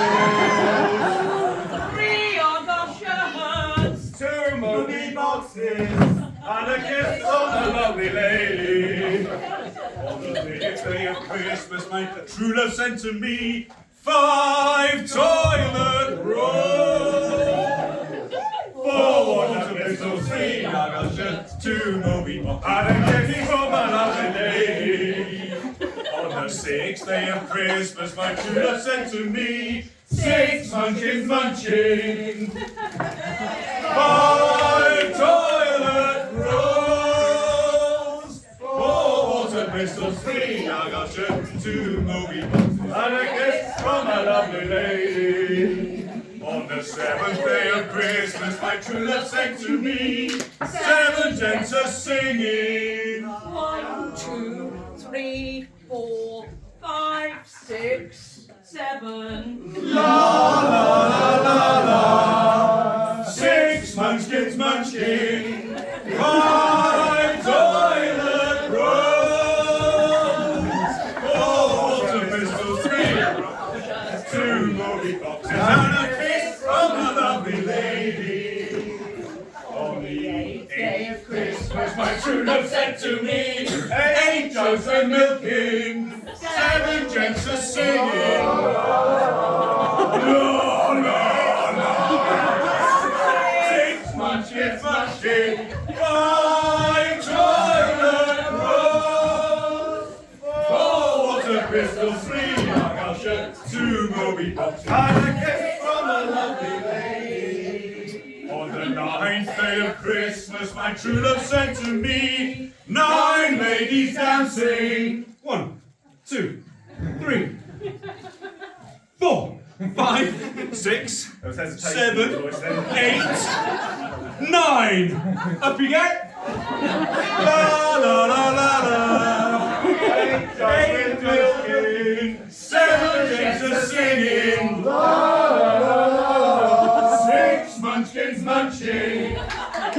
3 Argyle shirts. 2 Moby boxes and a kiss from a lovely lady. On the 5th day of Christmas, my true love sent to me 5 toilet rolls. 4 water pistols, 3 Argyle shirts, 2 Moby boxes and a kiss from a lovely lady. On the 6th day of Christmas, my true love sent to me 6 munchkins munching, 5 toilet rolls, 4 water pistols, 3 Argyle shirts, 2 Moby boxes, and a kiss from a lovely lady. On the 7th day of Christmas, my true love sent to me 7 gents a singing. 1, 2, 3, 4, 5, 6, 7. La la la la la. 6 munchkins munching, 5 toilet rolls, 4 water pistols, 3 2 Moby boxes, and a kiss from a lovely lady. On the 8th day of Christmas, my true love sent to me 8 jugs of milking, 7 gents a singing. La, la, la. 6 munchkins munching, 5 toilet rolls, 4 water pistols, 3 Argyle shirts, 2 Moby boxes, and a kiss from a lovely lady. On the 9th day of Christmas, my true love sent to me 9 ladies dancing. 1, 2, 3, 4, 5, 6, 7, 8, 9. Up you get. La la la la la. 8 milking, 7 gents a singing. La la la la. 6 munchkins munching, 5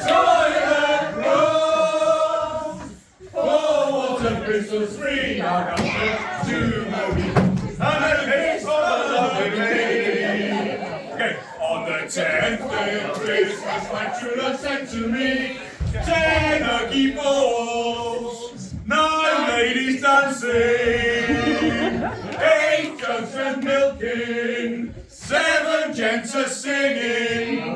toilet rolls, 4 water pistols, 3 Argyle shirts, 2 Moby boxes, and a kiss from a lovely lady. Okay, on the 10th day of Christmas, my true love sent to me 10 turkey balls, 9 ladies dancing, 8 jugs of milking, 7 gents a singing.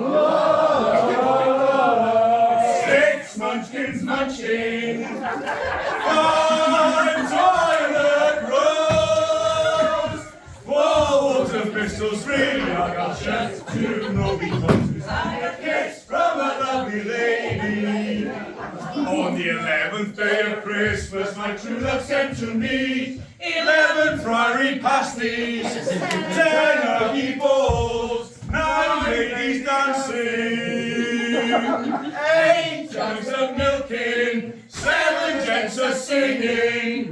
6 munchkins munching, 5 toilet rolls, 4 water Bristol's free, I got shut to Moby Closes and a kiss from a lovely lady. On the 11th day of Christmas, my true love sent to me 11 friary pasties, 10 ugly balls, 9 ladies dancing, 8 jugs of milking, 7 gents a singing, 6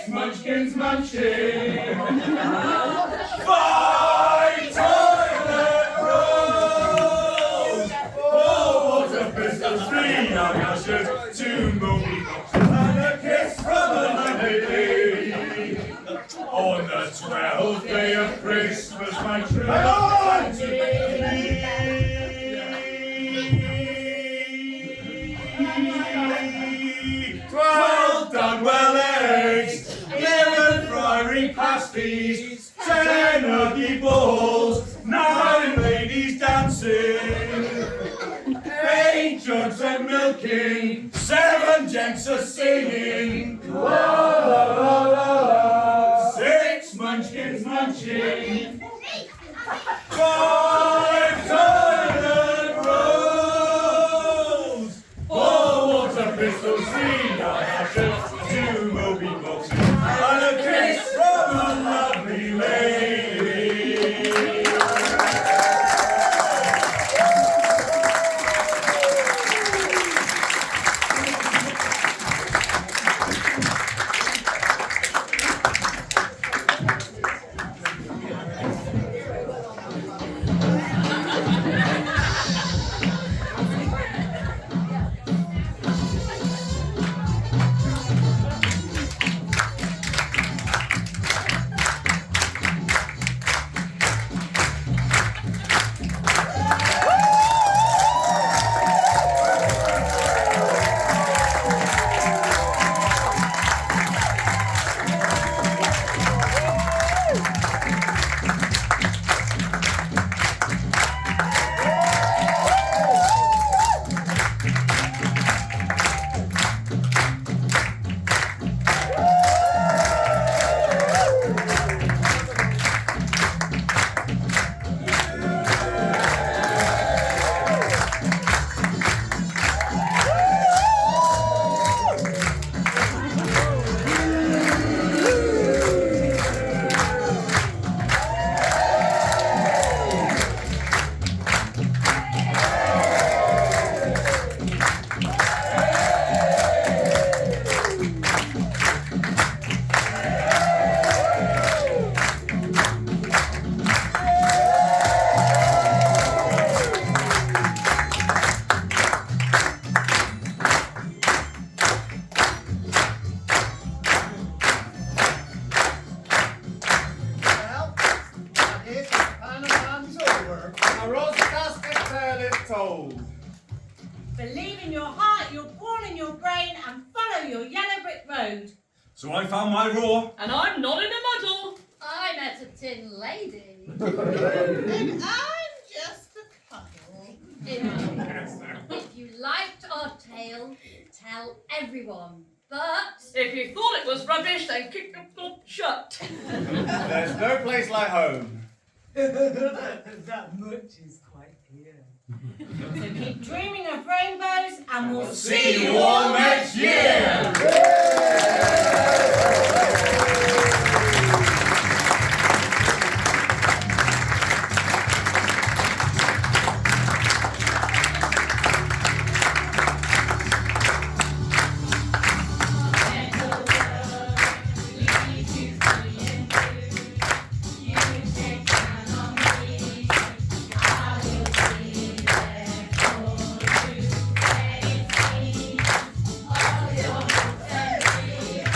munchkins munching, 5 toilet rolls, 4 water pistols, 3 ushers, 2 Moby boxes, and a kiss from a lovely lady. On the 12th day of Christmas, my true love sent to me 12 Dunwell eggs, 11 friary pasties, 10 ugly balls, 9 ladies dancing, 8 jugs of milking, 7 gents a singing, 6 munchkins munching, 5 toilet rolls, 4 water pistols, 3 ushers, 2 Moby boxes, and a kiss from a lovely lady. Well, that is the pan of man's over. A Ross Casket tale is told. Believe in your heart, you're born in your brain, and follow your yellow brick road. So I found my roar. And I'm not in a muddle. I met a tin lady. And I'm just a cuddle. If you liked our tale, tell everyone. But If you thought it was rubbish, then keep your mouth shut. There's no place like home. That much is quite clear. So keep dreaming of rainbows, and we'll See you all next year. All your hopes and dreams,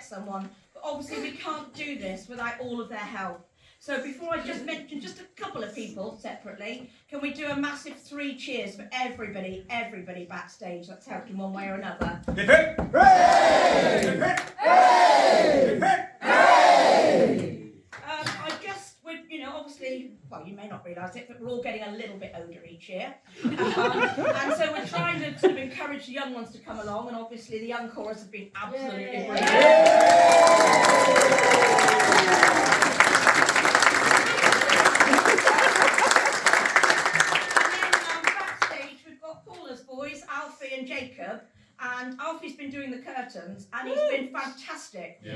get someone, but obviously we can't do this without all of their help. So before I just mention just a couple of people separately, can we do a massive 3 cheers for everybody backstage that's helped in one way or another? Hip hip! Hooray! Hip hip! Hooray! Hip hip! Hooray! I just would, obviously, well, you may not realise it, but we're all getting a little bit older each year. And so we're trying to sort of encourage the young ones to come along, and obviously the young chorus have been absolutely brilliant. Boys, Alfie and Jacob, and Alfie's been doing the curtains and he's been fantastic. Yeah.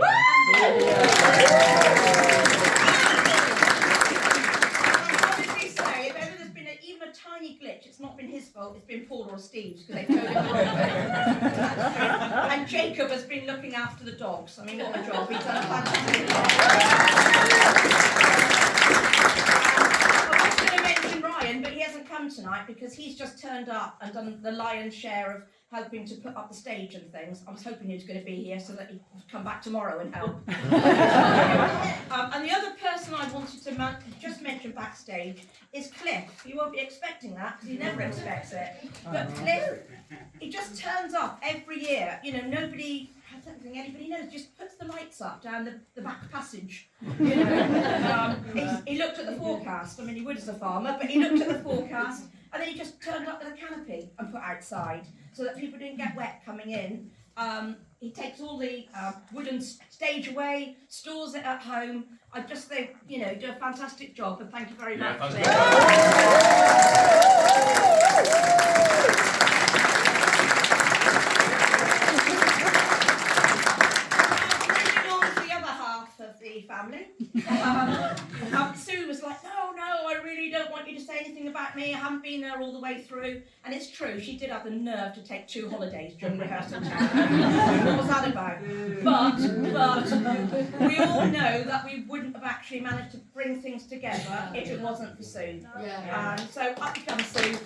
Honestly say, if ever there's been even a tiny glitch, it's not been his fault, it's been Paul or Steve's, because they've told him to do it. And Jacob has been looking after the dogs. I mean, what a job, he's done a fantastic job. But he hasn't come tonight because he's just turned up and done the lion's share of helping to put up the stage and things. I was hoping he was going to be here so that he could come back tomorrow and help. And the other person I wanted to just mention backstage is Cliff. You won't be expecting that because he never expects it. But Cliff, he just turns up every year. I don't think anybody knows, just puts the lights up down the back passage. He looked at the forecast. I mean, he would as a farmer, but he looked at the forecast and then he just turned up with a canopy and put outside so that people didn't get wet coming in. He takes all the wooden stage away, stores it at home. I just think, do a fantastic job, and thank you very much. Family. Sue was like, no, I really don't want you to say anything about me. I haven't been there all the way through. And it's true, she did have the nerve to take 2 holidays during rehearsal time. What was that about? But we all know that we wouldn't have actually managed to bring things together if it wasn't for Sue. So up you come, Sue.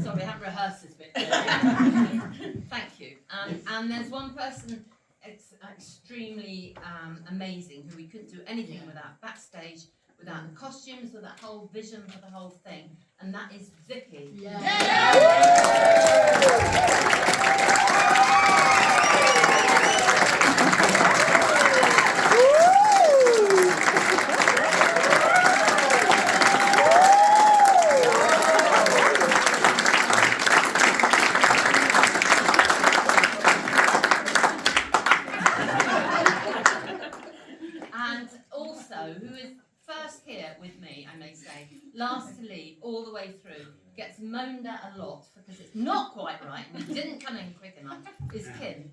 Sorry, I haven't rehearsed this bit. Thank you. And there's one person extremely amazing who we couldn't do anything without backstage, without the costumes, or that whole vision for the whole thing, and that is Vicky. Who is first here with me, I may say, last to leave all the way through, gets moaned at a lot because it's not quite right and he didn't come in quick enough, is Kim.